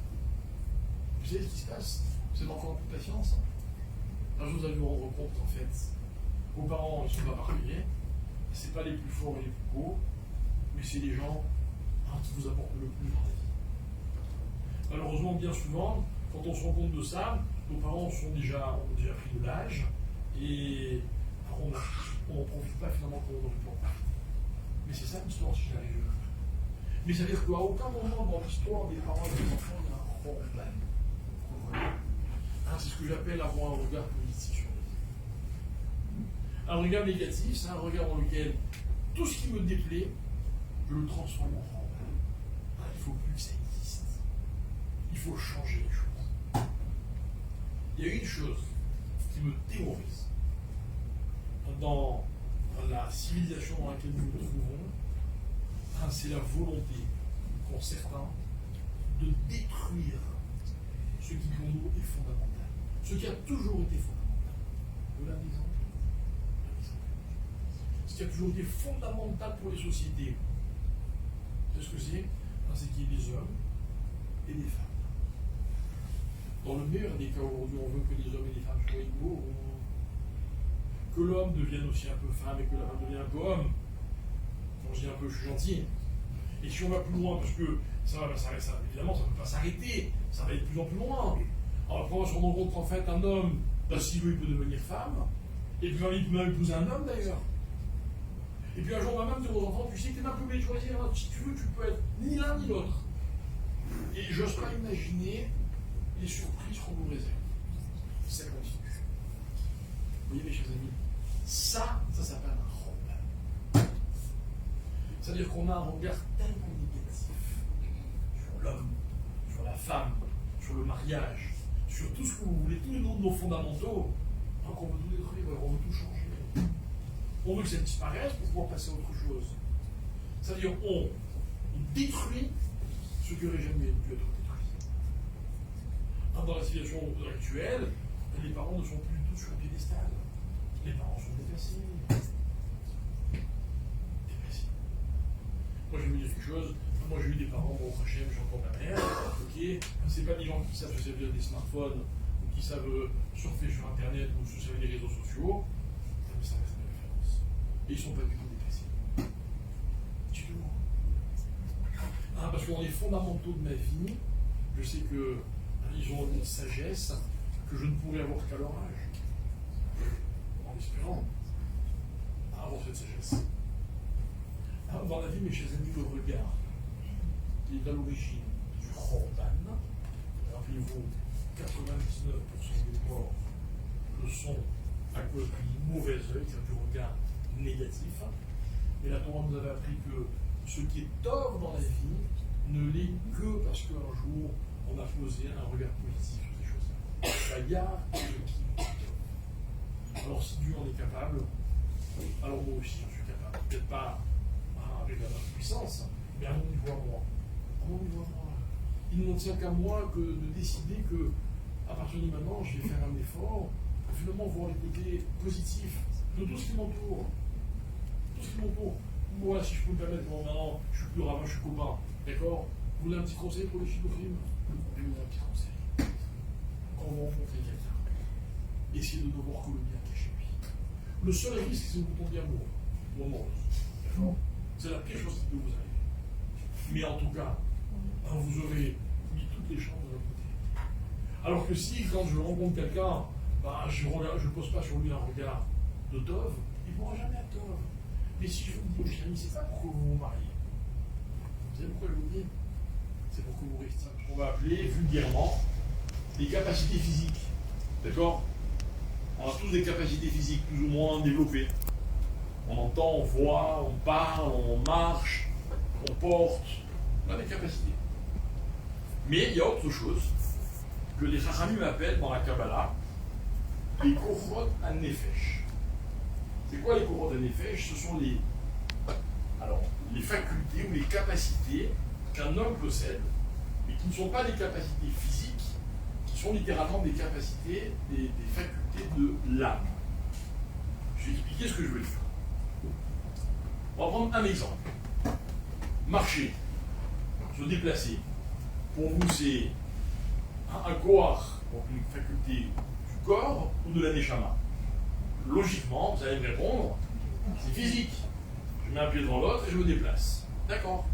Vous savez ce qui se passe? C'est d'enfants en toute patience. Un jour, vous allez vous rendre compte qu'en fait, vos parents ne sont pas parfaits, ce n'est pas les plus forts et les plus beaux, mais c'est les gens qui vous apportent le plus dans la vie. Malheureusement, bien souvent, quand on se rend compte de ça, nos parents ont déjà pris de l'âge et on n'en profite pas finalement comme on aurait pu en profiter. Mais c'est ça l'histoire, si j'arrive. Mais ça veut dire qu'à aucun moment dans l'histoire des parents et des enfants, il y a un problème. C'est ce que j'appelle avoir un regard politique sur les vie. Un regard négatif, c'est un regard dans lequel tout ce qui me déplaît, je le transforme en problème. Il ne faut plus que ça existe. Il faut changer les choses. Il y a une chose qui me terrorise dans la civilisation dans laquelle nous nous trouvons, c'est la volonté qu'ont certains de détruire ce qui pour nous est fondamental, ce qui a toujours été fondamental. Vous l'avez exemple. Ce qui a toujours été fondamental pour les sociétés, c'est ce que c'est qu'il y ait des hommes et des femmes. Dans le meilleur des cas aujourd'hui, on veut que les hommes et les femmes soient égaux, que l'homme devienne aussi un peu femme et que la femme devienne un peu homme. Quand je dis un peu, je suis gentil. Et si on va plus loin, parce que ça va pas s'arrêter, évidemment, ça ne peut pas s'arrêter, ça va aller de plus en plus loin. Alors après, on va se rendre compte qu'en fait, un homme, s'il veut, il peut devenir femme, et puis il peut même épouser un homme d'ailleurs. Et puis un jour, on va même dire aux enfants, tu sais que tu es même plus obligé de choisir, hein. Si tu veux, tu peux être ni l'un ni l'autre. Et j'ose pas imaginer les surprises qu'on nous réserve. Ça continue. Vous voyez, mes chers amis, ça s'appelle un problème. C'est-à-dire qu'on a un regard tellement négatif sur l'homme, sur la femme, sur le mariage, sur tout ce que vous voulez, tous nos fondamentaux, donc on veut tout détruire, on veut tout changer. On veut que ça disparaisse pour pouvoir passer à autre chose. C'est-à-dire, on détruit ce qui n'aurait jamais dû être détruit. Dans la situation actuelle, les parents ne sont plus du tout sur le piédestal. Les parents sont dépassés. Dépassés. Moi, je vais vous dire quelque chose. Moi, j'ai eu des parents, bon, Hachem, j'ai encore ma mère. Ok, c'est pas des gens qui savent se servir des smartphones ou qui savent surfer sur Internet ou se servir des réseaux sociaux. Mais ça reste une référence. Et ils ne sont pas du tout dépassés. Du tout. Parce que dans les fondamentaux de ma vie, je sais que ils ont une sagesse que je ne pourrais avoir qu'à leur âge, en espérant avoir cette sagesse. Dans la vie, mes chers amis, le regard, qui est à l'origine du Khorban, rappelez-vous, 99% des morts le sont à cause du mauvais œil, c'est-à-dire du regard négatif. Et la Torah nous avait appris que ce qui est tort dans la vie ne l'est que parce qu'un jour, on a posé un regard positif sur ces choses-là. La gare est le qui est tort. Alors si Dieu en est capable, alors moi aussi je suis capable. Peut-être pas avec la même puissance, mais à mon niveau à moi. À mon niveau à moi. Il ne tient qu'à moi que de décider que, à partir de maintenant, je vais faire un effort pour finalement voir les côtés positifs de tout ce qui m'entoure. Tout ce qui m'entoure. Moi, si je peux me permettre, bon, maintenant, je suis plus rabbin, je suis copain. D'accord? Vous voulez un petit conseil pour les chidophrimes? Je vous donne un petit conseil. Quand vous rencontrez quelqu'un, essayez de ne voir que le bien qui est chez lui. Le seul risque, c'est que vous tombiez amoureux ou amoureuse. D'accord? C'est la pire chose qui peut vous arriver. Mais en tout cas, vous aurez mis toutes les chances de votre côté. Alors que si, quand je rencontre quelqu'un, je ne pose pas sur lui un regard de Tov, il ne pourra jamais être Tov. Mais si je vous dis, chérie, c'est pas pour que vous vous mariez. Vous savez pourquoi je vous dis? C'est pour que vous restiez. On va appeler vulgairement des capacités physiques. D'accord? On a tous des capacités physiques plus ou moins développées. On entend, on voit, on parle, on marche, on porte. On a des capacités. Mais il y a autre chose que les Chachamim appellent dans la Kabbalah les Kochot HaNefesh. C'est quoi les Kochot HaNefesh? Ce sont les facultés ou les capacités qu'un homme possède, mais qui ne sont pas des capacités physiques, qui sont littéralement des capacités, des facultés de l'âme. Je vais expliquer ce que je veux faire. On va prendre un exemple. Marcher, se déplacer. Pour vous, c'est un corps, donc une faculté du corps ou de la neshama. Logiquement, vous allez me répondre, c'est physique. Je mets un pied devant l'autre et je me déplace. D'accord?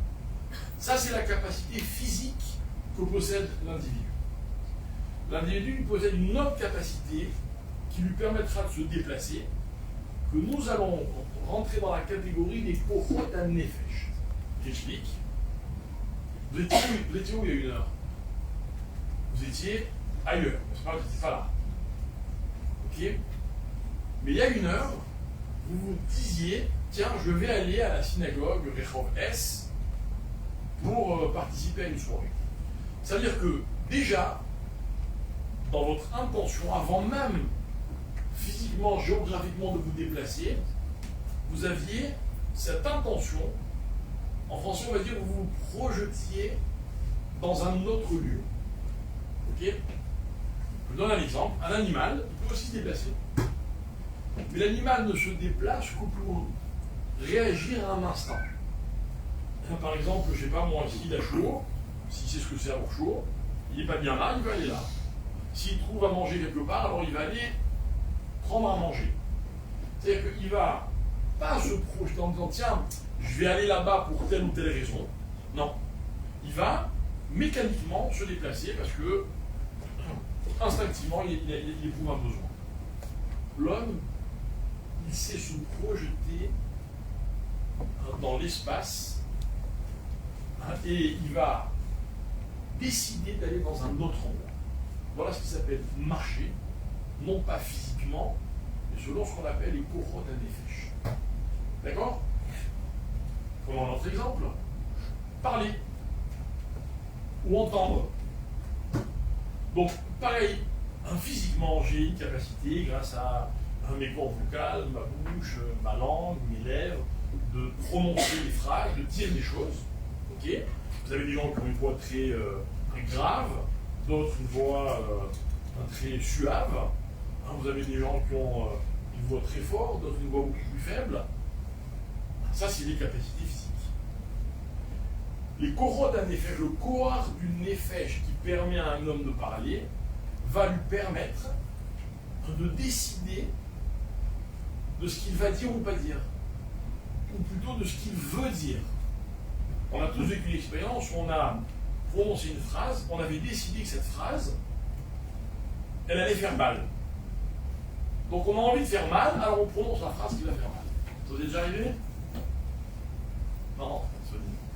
Ça, c'est la capacité physique que possède l'individu. L'individu possède une autre capacité qui lui permettra de se déplacer, que nous allons rentrer dans la catégorie des Kochot HaNefesh. J'explique. Vous étiez où il y a une heure? Vous étiez ailleurs, n'est-ce pas? Vous n'étiez pas là. Ok? Mais il y a une heure, vous vous disiez, tiens, je vais aller à la synagogue Rehov S pour participer à une soirée. Ça veut dire que déjà, dans votre intention, avant même physiquement, géographiquement de vous déplacer, vous aviez cette intention, en français on va dire, vous vous projetiez dans un autre lieu. Ok? Je vous donne un exemple. Un animal, il peut aussi se déplacer. Mais l'animal ne se déplace que pour réagir à un instant. Par exemple, je ne sais pas, moi, s'il a chaud, s'il sait ce que c'est avoir chaud, il n'est pas bien là, il va aller là. S'il trouve à manger quelque part, alors il va aller prendre à manger. C'est-à-dire qu'il ne va pas se projeter en disant, tiens, je vais aller là-bas pour telle ou telle raison. Non. Il va mécaniquement se déplacer parce que instinctivement, il éprouve un besoin. L'homme, il sait se projeter dans l'espace et il va décider d'aller dans un autre endroit. Voilà ce qui s'appelle marcher, non pas physiquement, mais selon ce qu'on appelle les Kochot HaNefesh. D'accord? Prenons un autre exemple. Parler ou entendre. Donc, pareil, physiquement, j'ai une capacité grâce à mes cordes vocales, ma bouche, ma langue, mes lèvres, de prononcer des phrases, de dire des choses. Ok. Vous avez des gens qui ont une voix très, très grave, d'autres une voix très suave. Hein, vous avez des gens qui ont une voix très forte, d'autres une voix beaucoup plus faible. Ça, c'est les capacités physiques. Les kohod ha-nefesh, le kohar du nefesh qui permet à un homme de parler, va lui permettre de décider de ce qu'il va dire ou pas dire, ou plutôt de ce qu'il veut dire. On a tous vécu une expérience où on a prononcé une phrase, on avait décidé que cette phrase, elle allait faire mal. Donc on a envie de faire mal, alors on prononce la phrase qui va faire mal. Ça vous est déjà arrivé? Non,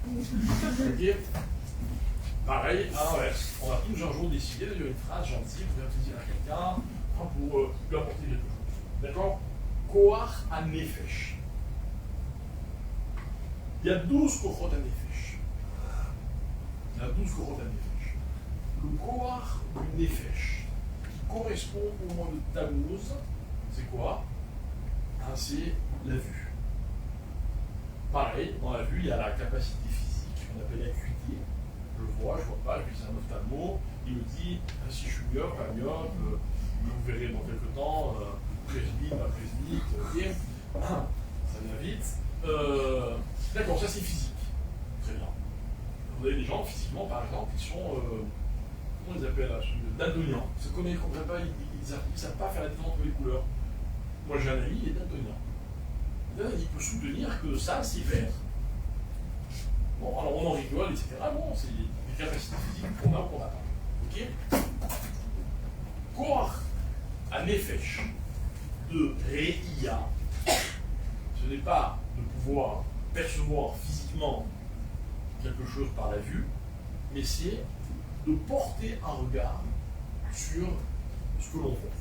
ok. Pareil, à l'inverse. On a tous un jour décidé de dire une phrase gentille pour faire plaisir à quelqu'un, pour lui apporter quelque chose. D'accord? Kohar ha-nefesh. Il y a 12 kohod ha-nefesh. Il y a 12 kohod ha-nefesh. Le kohar du nefesh, qui correspond au mois de Tammuz, c'est quoi? C'est la vue. Pareil, dans la vue, il y a la capacité physique, qu'on appelle l'acuité. Je vois pas, je vis un ophtalmo, il me dit si je suis myope, pas myope, vous verrez dans quelques temps, presbyte, pas presbyte, ok, ça vient vite. D'accord, ça c'est physique. Très bien. Vous avez des gens, physiquement par exemple, qui sont, comment ils appellent, daltoniens. Ils ne comprennent pas, ils ne savent pas faire la différence entre les couleurs. Moi j'ai un ami, il est daltonien. Il peut soutenir que ça c'est vert. Bon, alors on en rigole, etc. Bon, c'est des capacités physiques qu'on a ou qu'on n'a pas. Ok? Kohar ha-nefesh de Re'ia, ce n'est pas de pouvoir percevoir physiquement quelque chose par la vue, mais c'est de porter un regard sur ce que l'on voit.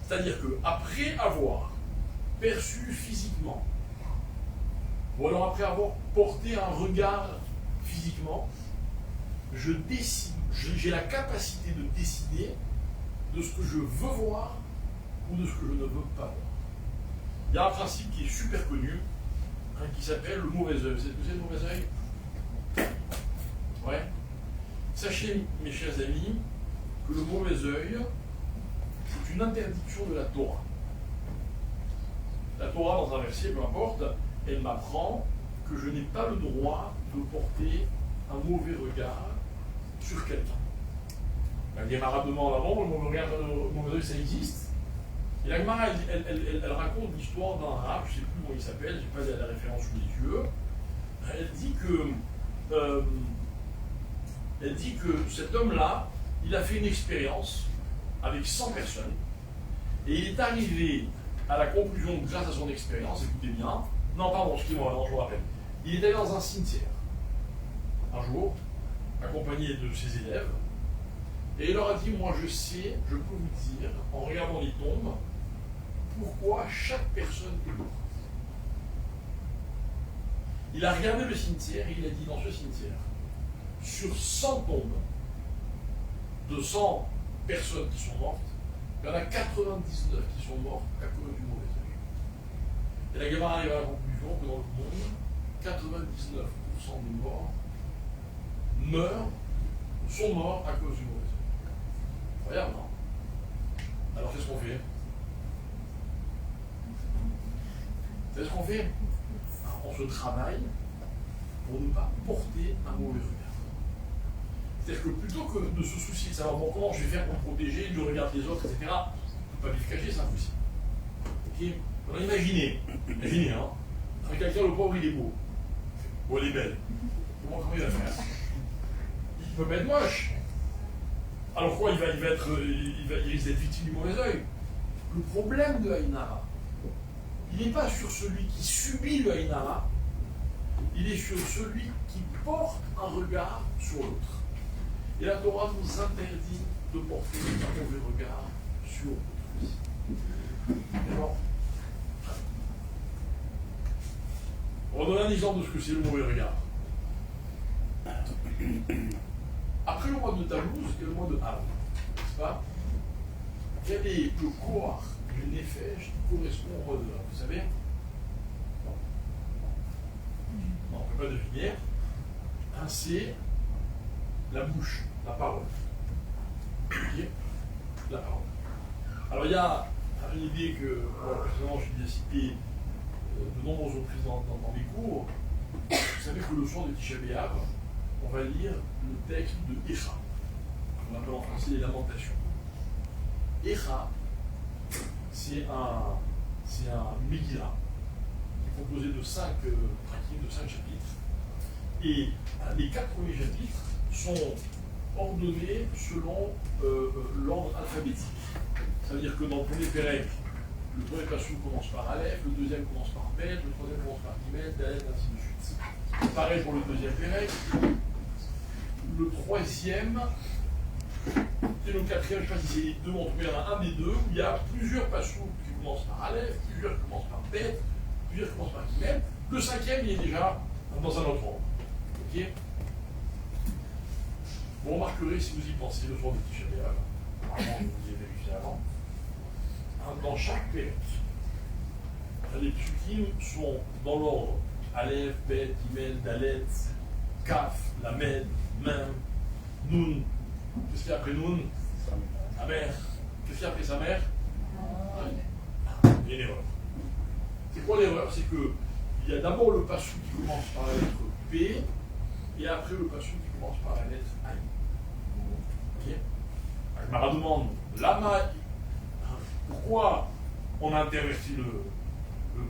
C'est-à-dire qu'après avoir perçu physiquement, ou alors après avoir porté un regard physiquement, je décide, j'ai la capacité de décider de ce que je veux voir ou de ce que je ne veux pas voir. Il y a un principe qui est super connu, hein, qui s'appelle le mauvais œil. Vous savez ce que c'est le mauvais œil? Ouais. Sachez, mes chers amis, que le mauvais œil, c'est une interdiction de la Torah. La Torah, dans un verset, peu importe, elle m'apprend que je n'ai pas le droit de porter un mauvais regard sur quelqu'un. La Gemara demande avant, le mauvais œil, ça existe. Et la Gemara, elle raconte l'histoire d'un rab, je ne sais plus comment il s'appelle, je n'ai pas la référence sous les yeux. Elle dit que cet homme-là, il a fait une expérience avec 100 personnes, et il est arrivé à la conclusion, grâce à son expérience, écoutez bien, non, pardon, excusez-moi, non, je vous rappelle. Il est allé dans un cimetière, un jour, accompagné de ses élèves, et il leur a dit, moi je sais, je peux vous dire, en regardant les tombes, pourquoi chaque personne est morte. Il a regardé le cimetière et il a dit, dans ce cimetière, sur 100 tombes, de 100 personnes qui sont mortes, il y en a 99 qui sont mortes à cause du mauvais œil. Et la Gemara arrive à la conclusion que dans le monde, 99% des morts sont morts à cause du mauvais œil. Incroyable, non? Alors qu'est-ce qu'on fait? C'est ce qu'on fait? On se travaille pour ne pas porter un mauvais regard. C'est-à-dire que plutôt que de se soucier de savoir bon, comment je vais faire pour me protéger du regard des autres, etc., je ne peux pas vivre caché, c'est impossible. Okay. Alors imaginez, hein, quelqu'un, le pauvre, il est beau. Ou elle est belle. Comment il va faire? Il ne peut pas être moche. Alors quoi, il risque d'être victime du mauvais œil. Le problème de Haïnara, il n'est pas sur celui qui subit le Haïnara, il est sur celui qui porte un regard sur l'autre. Et la Torah nous interdit de porter un mauvais regard sur autrui. D'accord? On va donner un exemple de ce que c'est le mauvais regard. Après le mois de Tammuz et le mois de Av, n'est-ce pas? Quel est le kohar du nefesh qui correspond au mois de Av? Vous savez? ne peut pas deviner, hein, c'est la bouche, la parole. Ok, la parole. Alors il y a une idée que, personnellement, je l'ai citée de nombreuses reprises dans mes cours. Vous savez que le soir de Tisha B'Av, on va lire le texte de Echa, qu'on appelle en français les Lamentations. Echa, c'est un Megillah qui est composé de 5 trakim, de 5 chapitres. Et les 4 premiers chapitres sont ordonnés selon l'ordre alphabétique. Ça veut dire que dans le premier Pérec, le premier passou commence par Aleph, le deuxième commence par Bet, le troisième commence par Gimel, Dalet, ainsi de suite. Pareil pour le deuxième Pérec. Le troisième et le quatrième, je ne sais pas si c'est les deux, en tout cas il y en a un des deux, où il y a plusieurs passous qui commencent par Aleph, plusieurs qui commencent par Bet, plusieurs qui commencent par Gimel. Le cinquième, il est déjà dans un autre ordre. Ok. Vous remarquerez, si vous y pensez, le soir de Tisha B'Av, apparemment je vous ai vérifié avant, dans chaque période, les psukim sont dans l'ordre Aleph, Bet, Gimel, Dalet, Kaf, Lamed, Mem, Nun. Qu'est-ce qu'il y a après Nun? Sa mère. Qu'est-ce qu'il y a après sa mère? Il y a une erreur. C'est quoi l'erreur? C'est qu'il y a d'abord le passou qui commence par la lettre P, et après le passou qui commence par la lettre Aïn. Ok. Agmara demande, Lama, pourquoi on a interverti le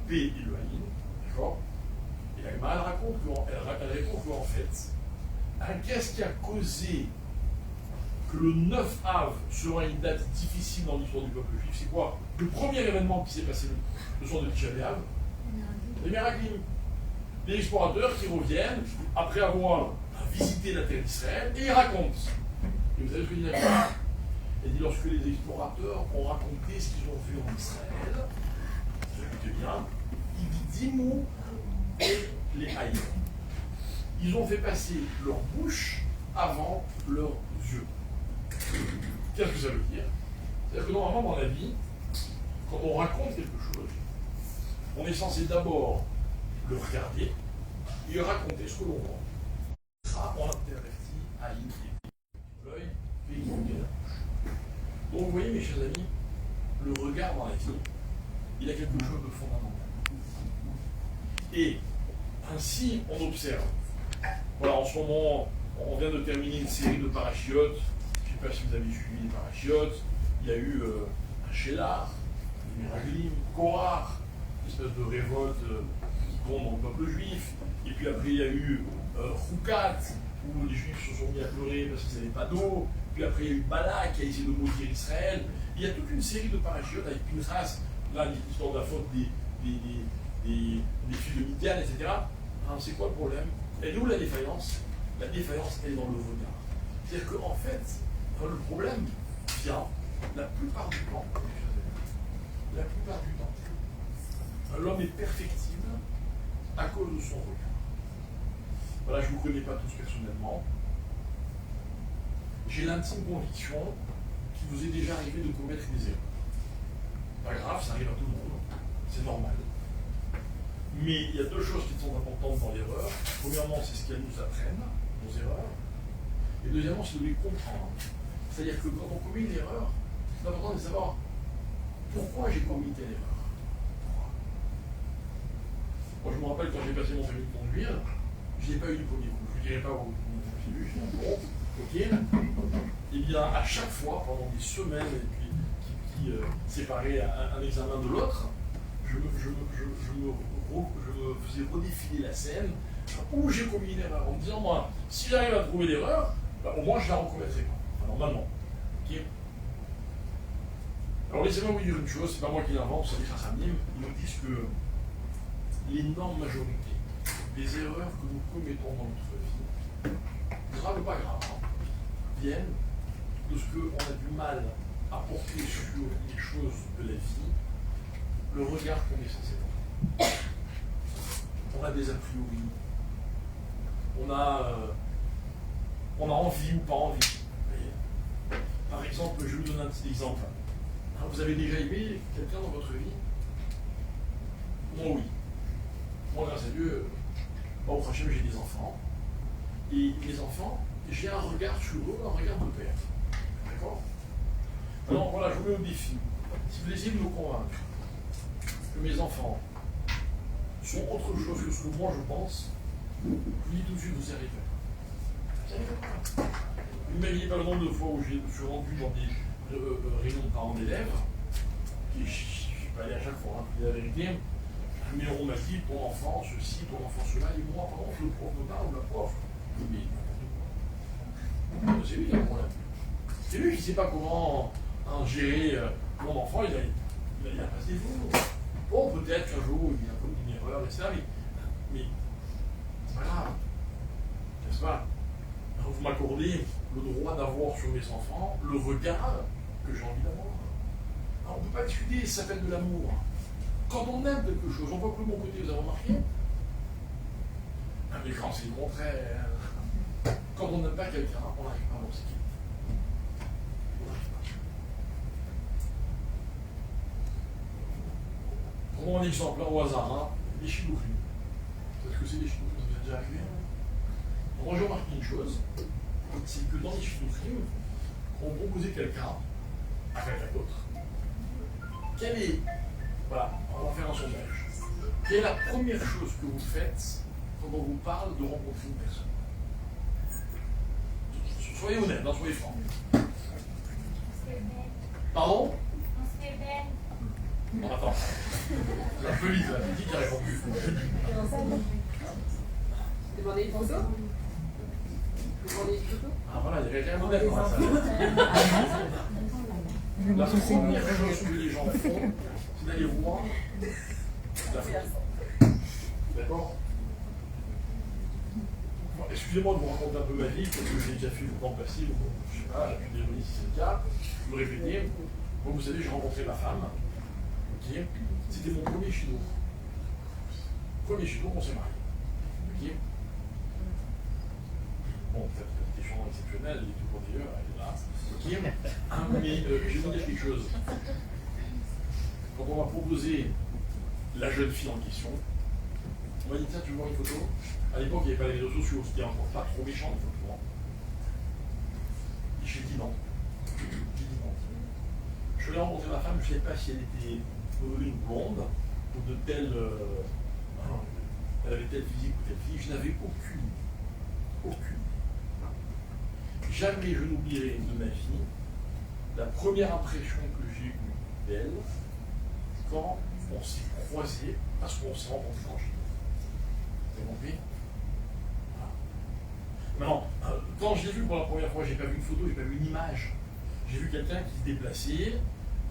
P et le Aïn? D'accord. Et Agmara, elle répond qu'en fait, qu'est-ce qui a causé que le 9 Av sera une date difficile dans l'histoire du peuple juif? C'est quoi le premier événement qui s'est passé le soir de Tisha B'Av? Les Meraglim. Les explorateurs qui reviennent après avoir visité la terre d'Israël et ils racontent. Et vous savez ce que dit la Bible? Elle dit lorsque les explorateurs ont raconté ce qu'ils ont vu en Israël, écoutez bien, il dit 10 mots et les haïs. Ils ont fait passer leur bouche avant leurs yeux. Qu'est-ce que ça veut dire? C'est-à-dire que normalement dans la vie, quand on raconte quelque chose, on est censé d'abord le regarder et raconter ce que l'on voit. Ça, on intervertit à l'œil et la bouche. Donc vous voyez mes chers amis, le regard dans la vie, il a quelque chose de fondamental. Et ainsi on observe. Voilà, en ce moment, on vient de terminer une série de parachiotes. Je ne sais pas si vous avez suivi les parachiotes. Il y a eu un Shelah, des Meraglim, Korach, une espèce de révolte qui tombe dans le peuple juif. Et puis après, il y a eu Choukat, où les Juifs se sont mis à pleurer parce qu'ils n'avaient pas d'eau. Puis après, il y a eu Balak qui a essayé de maudire Israël. Il y a toute une série de parachiotes avec Pinchas, là, l'histoire de la faute des filles de Midian, etc. Alors, c'est quoi le problème? Elle est où la défaillance? La défaillance, elle est dans le regard. C'est-à-dire qu'en fait, le problème vient la plupart du temps, l'homme est perfectible à cause de son regard. Voilà, je ne vous connais pas tous personnellement. J'ai l'intime conviction qu'il vous est déjà arrivé de commettre des erreurs. Pas grave, ça arrive à tout le monde, c'est normal. Mais il y a deux choses qui sont importantes dans l'erreur. Premièrement, c'est ce qu'elles nous apprennent, nos erreurs. Et deuxièmement, c'est de les comprendre. C'est-à-dire que quand on commet une erreur, c'est important de savoir pourquoi j'ai commis telle erreur. Moi, je me rappelle quand j'ai passé mon permis de conduire, je n'ai pas eu du premier coup. Je ne dirais pas où j'ai eu, bon, ok. Et bien, à chaque fois, pendant des semaines, et puis qui séparaient un examen de l'autre, je me faisais redéfiler la scène où j'ai commis une erreur en me disant, moi, si j'arrive à trouver l'erreur, bah, au moins je la recommettrai pas. Enfin, normalement. Okay. Alors laissez-moi vous dire une chose, c'est pas moi qui l'invente, c'est les Chachamim. Ils nous disent que l'énorme majorité des erreurs que nous commettons dans notre vie, grave ou pas grave, viennent de ce qu'on a du mal à porter sur les choses de la vie, le regard qu'on est censé porter. On a des a priori, on a envie ou pas envie. Par exemple, je vais vous donner un petit exemple. Vous avez déjà aimé quelqu'un dans votre vie? Moi, oui. Moi, grâce à Dieu, Au prochain, j'ai des enfants. Et mes enfants, j'ai un regard sur eux, un regard de père. D'accord? Alors voilà, je vous mets au défi. Si vous essayez de me convaincre que mes enfants sont autre chose que ce que moi je pense, je vous dis tout de suite, vous n'y arrivez pas. Vous n'imaginez pas le nombre de fois où je me suis rendu dans des réunions de parents d'élèves, et je ne suis pas allé à chaque fois, pour dire la vérité, mais on m'a dit, ton enfant ceci, ton enfant cela, et moi, par contre, le prof me parle ou la prof. Mais c'est lui qui a le problème. C'est lui qui ne sait pas comment gérer mon enfant, il a pas ce défaut. Bon, peut-être qu'un jour, il y a un peu une erreur, etc. Mais c'est pas grave. N'est-ce pas? Alors, vous m'accordez le droit d'avoir sur mes enfants le regard que j'ai envie d'avoir. Alors, on ne peut pas discuter, ça s'appelle de l'amour. Quand on aime quelque chose, on voit que le bon côté, vous avez remarqué? Mais quand c'est le contraire, quand on n'aime pas quelqu'un, on n'arrive pas à voir ce qu'il est. On n'arrive pas. Prenons un exemple au hasard, hein, les shidduchim. Vous savez ce que c'est les shidduchim? Ça vous est déjà arrivé? Moi, j'ai remarqué une chose, c'est que dans les shidduchim, on proposait quelqu'un à quelqu'un d'autre. Quelle est, voilà, on va faire un sondage. Quelle est la première chose que vous faites quand on vous parle de rencontrer une personne? Soyez honnête, non, soyez francs. Pardon? On se fait belle. Non, attends. C'est un peu vite, la petite qui répond plus. Demandez une photo. Demandez une photo. Ah voilà, il y avait quand même honnête dans la salle. La première chose que les gens font, c'est d'aller voir la photo. D'accord? Bon, excusez-moi de vous raconter un peu ma vie, parce que j'ai déjà fait le temps passé, je ne sais pas, j'ai pu dérouler si c'est le cas, vous me répétez. Bon, vous savez, j'ai rencontré ma femme, ok? C'était mon premier shidduch. Premier shidduch, on s'est mariés. Ok? Bon, peut-être des gens exceptionnels, il est toujours d'ailleurs, elle est là. Ok? Mais je vais vous dire quelque chose. Quand on m'a proposé la jeune fille en question, on m'a dit, tiens, tu veux voir une photo? À l'époque, il n'y avait pas les réseaux sociaux, c'était encore pas trop méchant, les photos. Et j'ai dit non. J'ai dit non. Je suis allé rencontrer ma femme, je ne savais pas si elle était une blonde ou de telle. Elle avait telle physique ou telle fille, je n'avais aucune. Aucune. Jamais je n'oublierai de ma vie la première impression que j'ai eue d'elle quand on s'est croisés parce qu'on s'est rencontrés en Chine. Vous avez compris? Maintenant, quand je l'ai vu pour la première fois, je n'ai pas vu une photo, je n'ai pas vu une image. J'ai vu quelqu'un qui se déplaçait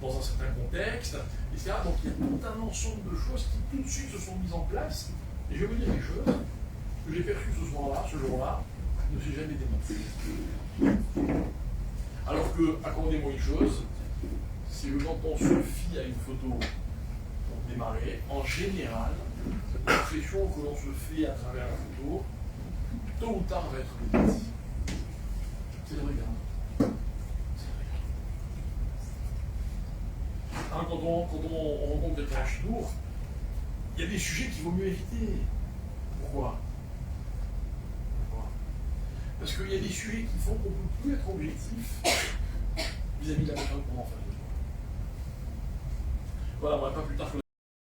dans un certain contexte, etc. Donc il y a tout un ensemble de choses qui tout de suite se sont mises en place. Et je vais vous dire quelque chose que j'ai perçu ce soir-là, ce jour-là, ne s'est jamais démontré. Alors que, accordez-moi une chose, c'est que quand on se fie à une photo pour démarrer, en général, l'impression que l'on se fait à travers la photo, tôt ou tard va être dépassée. C'est le regard. C'est le regard. Hein, quand on rencontre quelqu'un à Chidour, il y a des sujets qu'il vaut mieux éviter. Pourquoi? Parce qu'il y a des sujets qui font qu'on ne peut plus être objectif vis-à-vis de la personne qu'on en face de soi. Voilà, moi, pas plus tard que